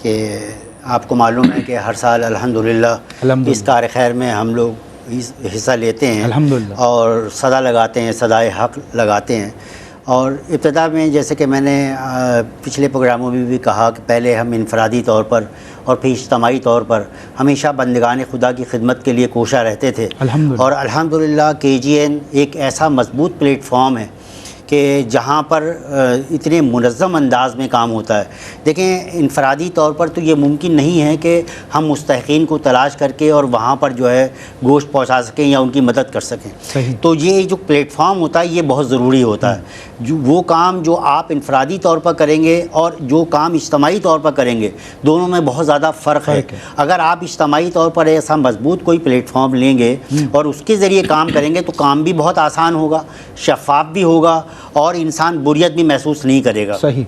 کہ آپ کو معلوم ہے کہ ہر سال الحمدللہ اس کار خیر میں ہم لوگ حصہ لیتے ہیں الحمدللہ اور صدا لگاتے ہیں, صدائے حق لگاتے ہیں. اور ابتدا میں جیسے کہ میں نے پچھلے پروگراموں میں بھی کہا کہ پہلے ہم انفرادی طور پر اور پھر اجتماعی طور پر ہمیشہ بندگان خدا کی خدمت کے لیے کوشاں رہتے تھے، اور الحمدللہ KGN ایک ایسا مضبوط پلیٹ فارم ہے کہ جہاں پر اتنے منظم انداز میں کام ہوتا ہے۔ دیکھیں انفرادی طور پر تو یہ ممکن نہیں ہے کہ ہم مستحقین کو تلاش کر کے اور وہاں پر جو ہے گوشت پہنچا سکیں یا ان کی مدد کر سکیں، تو یہ جو پلیٹ فارم ہوتا ہے یہ بہت ضروری ہوتا ہے۔ وہ کام جو آپ انفرادی طور پر کریں گے اور جو کام اجتماعی طور پر کریں گے، دونوں میں بہت زیادہ فرق ہے۔ اگر آپ اجتماعی طور پر ایسا مضبوط کوئی پلیٹ فارم لیں گے اور اس کے ذریعے کام کریں گے تو کام بھی بہت آسان ہوگا، شفاف بھی ہوگا اور انسان بوریت بھی محسوس نہیں کرے گا۔ صحیح۔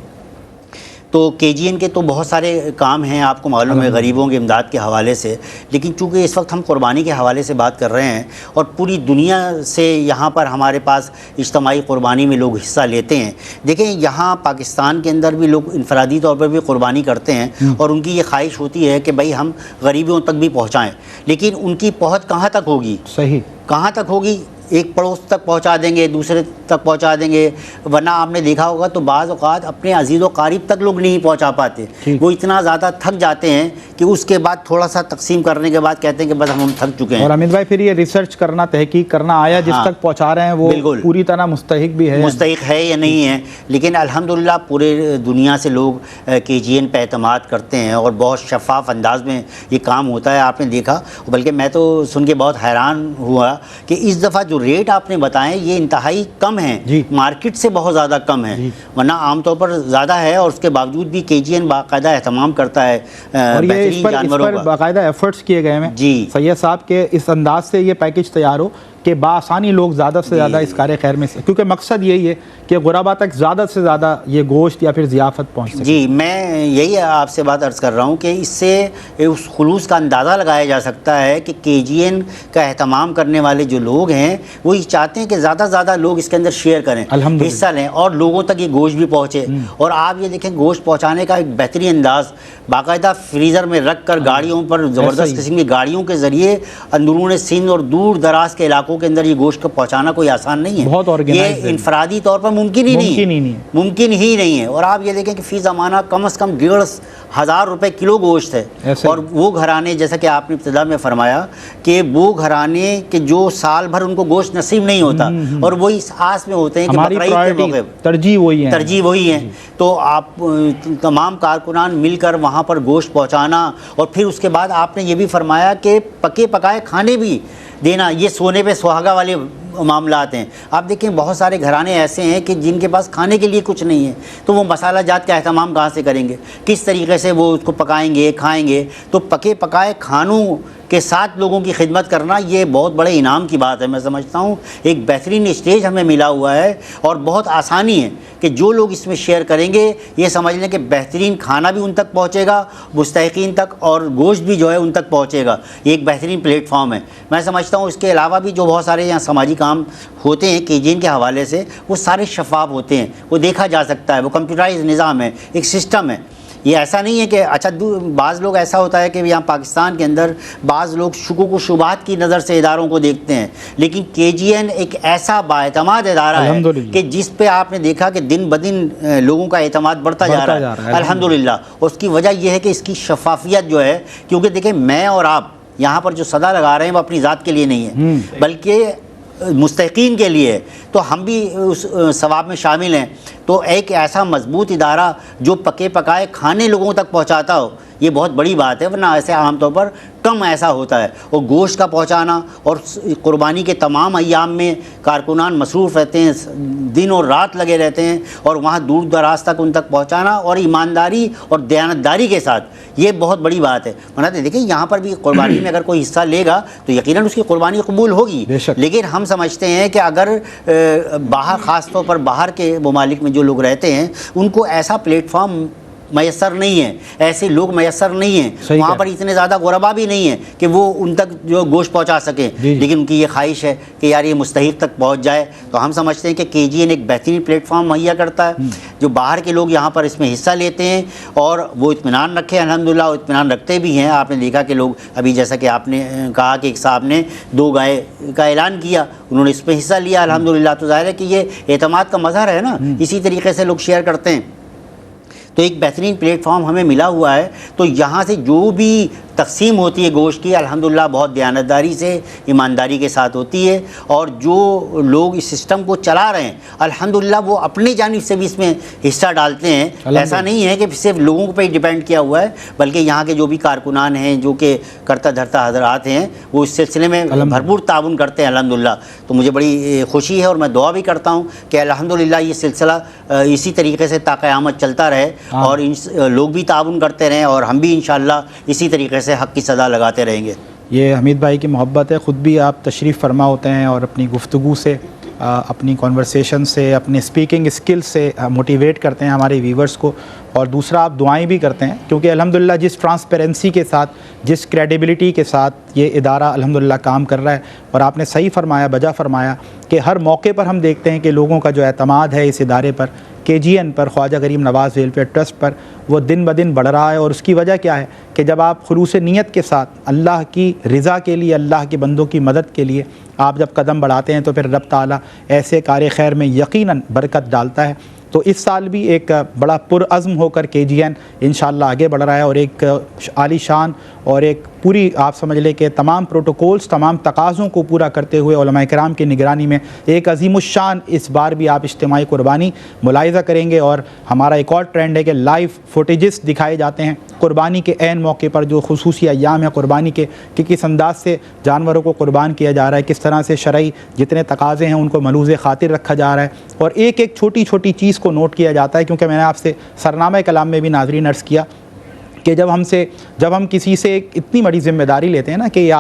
تو KGN کے تو بہت سارے کام ہیں، آپ کو معلوم ہے، غریبوں کے امداد کے حوالے سے، لیکن چونکہ اس وقت ہم قربانی کے حوالے سے بات کر رہے ہیں اور پوری دنیا سے یہاں پر ہمارے پاس اجتماعی قربانی میں لوگ حصہ لیتے ہیں۔ دیکھیں یہاں پاکستان کے اندر بھی لوگ انفرادی طور پر بھی قربانی کرتے ہیں اور ان کی یہ خواہش ہوتی ہے کہ بھئی ہم غریبوں تک بھی پہنچائیں، لیکن ان کی پہنچ کہاں تک ہوگی؟ صحیح، کہاں تک ہوگی؟ ایک پڑوس تک پہنچا دیں گے، دوسرے تک پہنچا دیں گے، ورنہ آپ نے دیکھا ہوگا تو بعض اوقات اپنے عزیز و قریب تک لوگ نہیں پہنچا پاتے، وہ اتنا زیادہ تھک جاتے ہیں کہ اس کے بعد تھوڑا سا تقسیم کرنے کے بعد کہتے ہیں کہ بس ہم تھک چکے ہیں۔ اور امین بھائی پھر یہ ریسرچ کرنا، تحقیق کرنا، آیا جس تک پہنچا رہے ہیں وہ پوری طرح مستحق بھی ہے، مستحق ہے یا نہیں ہے، لیکن الحمدللہ پورے دنیا سے لوگ KGN پہ اعتماد کرتے ہیں اور بہت شفاف انداز میں یہ کام ہوتا ہے۔ آپ نے دیکھا، بلکہ میں تو سن کے بہت حیران ہوا کہ اس دفعہ جو ریٹ آپ نے بتائے یہ انتہائی کم ہیں، مارکیٹ سے بہت زیادہ کم ہیں، ورنہ عام طور پر زیادہ ہے، اور اس کے باوجود بھی KGN باقاعدہ اہتمام کرتا ہے بہترین جانوروں کا۔ باقاعدہ ایفرٹس کیے گئے ہیں جی سید صاحب کے اس انداز سے یہ پیکج تیار ہو کہ بآسانی لوگ زیادہ سے زیادہ اس کار خیر میں، کیونکہ مقصد یہی ہے کہ غربا تک زیادہ سے زیادہ یہ گوشت یا پھر ضیافت پہنچ سکے۔ جی میں یہی آپ سے بات عرض کر رہا ہوں کہ اس سے اس خلوص کا اندازہ لگایا جا سکتا ہے کہ KGN کا اہتمام کرنے والے جو لوگ ہیں وہ یہ چاہتے ہیں کہ زیادہ سے زیادہ لوگ اس کے اندر شیئر کریں، حصہ لیں اور لوگوں تک یہ گوشت بھی پہنچے۔ اور آپ یہ دیکھیں گوشت پہنچانے کا ایک بہترین انداز، باقاعدہ فریزر میں رکھ کر گاڑیوں پر، زبردست قسم کی گاڑیوں کے ذریعے اندرون سندھ اور دور دراز کے علاقوں کے اندر یہ گوشت کو پہنچانا کوئی آسان نہیں ہے، یہ انفرادی طور پر ممکن ہی نہیں ہے۔ اور آپ یہ دیکھیں کہ فی زمانہ کم از کم 1,500 روپے کلو گوشت ہے، اور وہ گھرانے جیسا کہ آپ نے ابتدا میں فرمایا کہ وہ گھرانے کہ جو سال بھر ان کو گوشت نصیب نہیں ہوتا اور وہی اس آس میں ہوتے ہیں کہ بقرعید کے موقع ترجیح وہی ہے، تو آپ تمام کارکنان مل کر وہاں پر گوشت پہنچانا، اور پھر اس کے بعد آپ نے یہ بھی فرمایا کہ پکے پکائے کھانے بھی دینا، یہ سونے پہ سہاگا والے معاملات ہیں۔ آپ دیکھیں بہت سارے گھرانے ایسے ہیں کہ جن کے پاس کھانے کے لیے کچھ نہیں ہے، تو وہ مسالہ جات کا اہتمام کہاں سے کریں گے؟ کس طریقے سے وہ اس کو پکائیں گے، کھائیں گے؟ تو پکے پکائے کھانوں کے ساتھ لوگوں کی خدمت کرنا یہ بہت بڑے انعام کی بات ہے۔ میں سمجھتا ہوں ایک بہترین اسٹیج ہمیں ملا ہوا ہے اور بہت آسانی ہے کہ جو لوگ اس میں شیئر کریں گے یہ سمجھ لیں کہ بہترین کھانا بھی ان تک پہنچے گا، مستحقین تک، اور گوشت بھی جو ہے ان تک پہنچے گا۔ یہ ایک بہترین پلیٹ فارم ہے۔ میں سمجھتا ہوں اس کے علاوہ بھی جو بہت سارے یہاں سماجی کام ہوتے ہیں KGN کے حوالے سے، وہ سارے شفاف ہوتے ہیں، وہ دیکھا جا سکتا ہے، وہ کمپیوٹرائز نظام ہے، ایک سسٹم ہے۔ یہ ایسا نہیں ہے کہ اچھا بعض لوگ ایسا ہوتا ہے کہ یہاں پاکستان کے اندر بعض لوگ شکوک و شبہات کی نظر سے اداروں کو دیکھتے ہیں، لیکن KGN ایک ایسا بااعتماد ادارہ ہے کہ جس پہ آپ نے دیکھا کہ دن بدن لوگوں کا اعتماد بڑھتا جا رہا ہے الحمدللہ۔ اور اس کی وجہ یہ ہے کہ اس کی شفافیت جو ہے، کیونکہ دیکھیں میں اور آپ یہاں پر جو صدا لگا رہے ہیں وہ اپنی ذات کے لیے نہیں ہے بلکہ مستحقین کے لیے، تو ہم بھی اس ثواب میں شامل ہیں۔ تو ایک ایسا مضبوط ادارہ جو پکے پکائے کھانے لوگوں تک پہنچاتا ہو، یہ بہت بڑی بات ہے، ورنہ ایسے عام طور پر کم ایسا ہوتا ہے۔ اور گوشت کا پہنچانا اور قربانی کے تمام ایام میں کارکنان مصروف رہتے ہیں، دن اور رات لگے رہتے ہیں، اور وہاں دور دراز تک ان تک پہنچانا اور ایمانداری اور دیانتداری کے ساتھ، یہ بہت بڑی بات ہے۔ ورنہ دیکھیں یہاں پر بھی قربانی میں اگر کوئی حصہ لے گا تو یقیناً اس کی قربانی قبول ہوگی، لیکن ہم سمجھتے ہیں کہ اگر باہر، خاص طور پر باہر کے ممالک میں جو لوگ رہتے ہیں، ان کو ایسا پلیٹ فارم میسر نہیں ہیں، ایسے لوگ میسر نہیں ہیں، صحیح وہاں کہہ پر اتنے زیادہ غربا بھی نہیں ہیں کہ وہ ان تک جو گوشت پہنچا سکیں، لیکن ان کی یہ خواہش ہے کہ یار یہ مستحق تک پہنچ جائے. تو ہم سمجھتے ہیں کہ KGN ایک بہترین پلیٹ فارم مہیا کرتا ہے، جو باہر کے لوگ یہاں پر اس میں حصہ لیتے ہیں اور وہ اطمینان رکھیں. الحمدللہ وہ اطمینان رکھتے بھی ہیں. آپ نے دیکھا کہ لوگ ابھی جیسا کہ آپ نے کہا کہ ایک صاحب نے 2 گائے کا اعلان کیا، انہوں نے اس میں حصہ لیا الحمدللہ. تو ظاہر ہے کہ یہ اعتماد کا مظہر ہے نا، اسی طریقے سے لوگ شیئر کرتے ہیں. تو ایک بہترین پلیٹ فارم ہمیں ملا ہوا ہے. تو یہاں سے جو بھی تقسیم ہوتی ہے گوشت کی الحمدللہ بہت دیانتداری سے، ایمانداری کے ساتھ ہوتی ہے. اور جو لوگ اس سسٹم کو چلا رہے ہیں الحمدللہ وہ اپنی جانب سے بھی اس میں حصہ ڈالتے ہیں. ایسا نہیں ہے کہ صرف لوگوں پہ ہی ڈیپینڈ کیا ہوا ہے، بلکہ یہاں کے جو بھی کارکنان ہیں، جو کہ کرتا دھرتا حضرات ہیں، وہ اس سلسلے میں بھرپور تعاون کرتے ہیں الحمدللہ. تو مجھے بڑی خوشی ہے اور میں دعا بھی کرتا ہوں کہ الحمدللہ یہ سلسلہ اسی طریقے سے تا قیامت چلتا رہے اور لوگ بھی تعاون کرتے رہیں اور ہم بھی انشاءاللہ اسی طریقے سے حق کی صدا لگاتے رہیں گے. یہ حمید بھائی کی محبت ہے. خود بھی آپ تشریف فرما ہوتے ہیں اور اپنی گفتگو سے، اپنی کنورسیشن سے، اپنے اسپیکنگ اسکل سے موٹیویٹ کرتے ہیں ہمارے ویورز کو. اور دوسرا آپ دعائیں بھی کرتے ہیں، کیونکہ الحمدللہ جس ٹرانسپیرنسی کے ساتھ، جس کریڈیبلٹی کے ساتھ یہ ادارہ الحمدللہ کام کر رہا ہے. اور آپ نے صحیح فرمایا، بجا فرمایا کہ ہر موقع پر ہم دیکھتے ہیں کہ لوگوں کا جو اعتماد ہے اس ادارے پر، KGN پر، خواجہ غریب نواز ویلفیئر ٹرسٹ پر، وہ دن بدن بڑھ رہا ہے. اور اس کی وجہ کیا ہے کہ جب آپ خلوص نیت کے ساتھ اللہ کی رضا کے لیے، اللہ کے بندوں کی مدد کے لیے آپ جب قدم بڑھاتے ہیں تو پھر رب تعالیٰ ایسے کار خیر میں یقیناً برکت ڈالتا ہے. تو اس سال بھی ایک بڑا پرعزم ہو کر KGN انشاءاللہ آگے بڑھ رہا ہے اور ایک عالی شان اور ایک پوری آپ سمجھ لیں کہ تمام پروٹوکولز، تمام تقاضوں کو پورا کرتے ہوئے علماء کرام کی نگرانی میں ایک عظیم الشان اس بار بھی آپ اجتماعی قربانی ملاحظہ کریں گے. اور ہمارا ایک اور ٹرینڈ ہے کہ لائیو فوٹیجز دکھائے جاتے ہیں قربانی کے عین موقع پر، جو خصوصی ایام ہے قربانی کے، کہ کس انداز سے جانوروں کو قربان کیا جا رہا ہے، کس طرح سے شرعی جتنے تقاضے ہیں ان کو ملحوظ خاطر رکھا جا رہا ہے. اور ایک ایک چھوٹی چھوٹی چیز کو نوٹ کیا جاتا ہے. کیونکہ میں نے آپ سے سرنامہ کلام میں بھی ناظرین عرض کیا کہ جب ہم کسی سے ایک اتنی بڑی ذمہ داری لیتے ہیں نا کہ یہ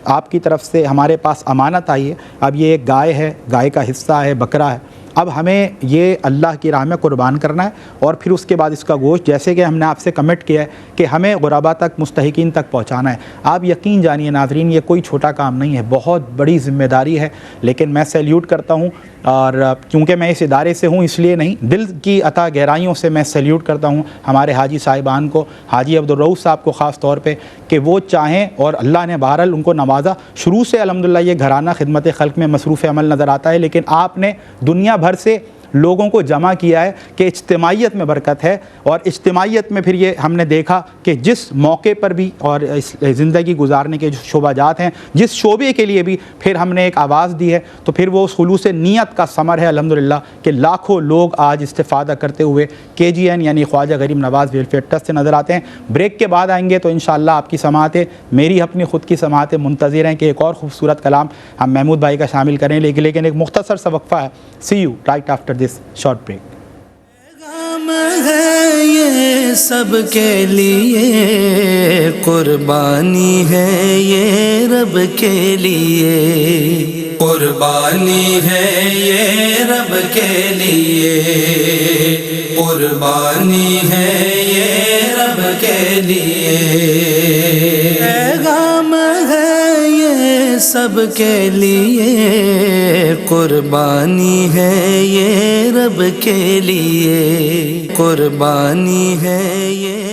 آپ کی طرف سے ہمارے پاس امانت آئی ہے، اب یہ ایک گائے ہے، گائے کا حصہ ہے، بکرا ہے، اب ہمیں یہ اللہ کی راہ میں قربان کرنا ہے. اور پھر اس کے بعد اس کا گوشت جیسے کہ ہم نے آپ سے کمٹ کیا ہے کہ ہمیں غربا تک، مستحقین تک پہنچانا ہے. آپ یقین جانیے ناظرین یہ کوئی چھوٹا کام نہیں ہے، بہت بڑی ذمہ داری ہے. لیکن میں سیلیوٹ کرتا ہوں، اور کیونکہ میں اس ادارے سے ہوں اس لیے نہیں، دل کی عطا گہرائیوں سے میں سیلیوٹ کرتا ہوں ہمارے حاجی صاحبان کو، حاجی عبدالرؤوف صاحب کو خاص طور پہ، کہ وہ چاہیں، اور اللہ نے بہرحال ان کو نوازا. شروع سے الحمدللہ یہ گھرانہ خدمت خلق میں مصروف عمل نظر آتا ہے، لیکن آپ نے دنیا بھر سے لوگوں کو جمع کیا ہے کہ اجتماعیت میں برکت ہے. اور اجتماعیت میں پھر یہ ہم نے دیکھا کہ جس موقع پر بھی اور اس زندگی گزارنے کے جو شعبہ جات ہیں، جس شعبے کے لیے بھی پھر ہم نے ایک آواز دی ہے، تو پھر وہ خلوص نیت کا ثمر ہے الحمدللہ کہ لاکھوں لوگ آج استفادہ کرتے ہوئے KGN یعنی خواجہ غریب نواز ویلفیئر ٹرسٹ سے نظر آتے ہیں. بریک کے بعد آئیں گے تو انشاءاللہ آپ کی سماعتیں، میری اپنی خود کی سماعتیں منتظر ہیں کہ ایک اور خوبصورت کلام ہم محمود بھائی کا شامل کریں. لیکن ایک مختصر سا وقفہ ہے. See you right after this short break. پیغام ہے یہ سب کے لیے، قربانی ہے یہ رب کے لیے، قربانی ہے یہ رب کے لیے، قربانی ہے یہ رب کے لیے. پیغام ہے یہ سب کے لیے، قربانی ہے یہ رب کے لیے، قربانی ہے یہ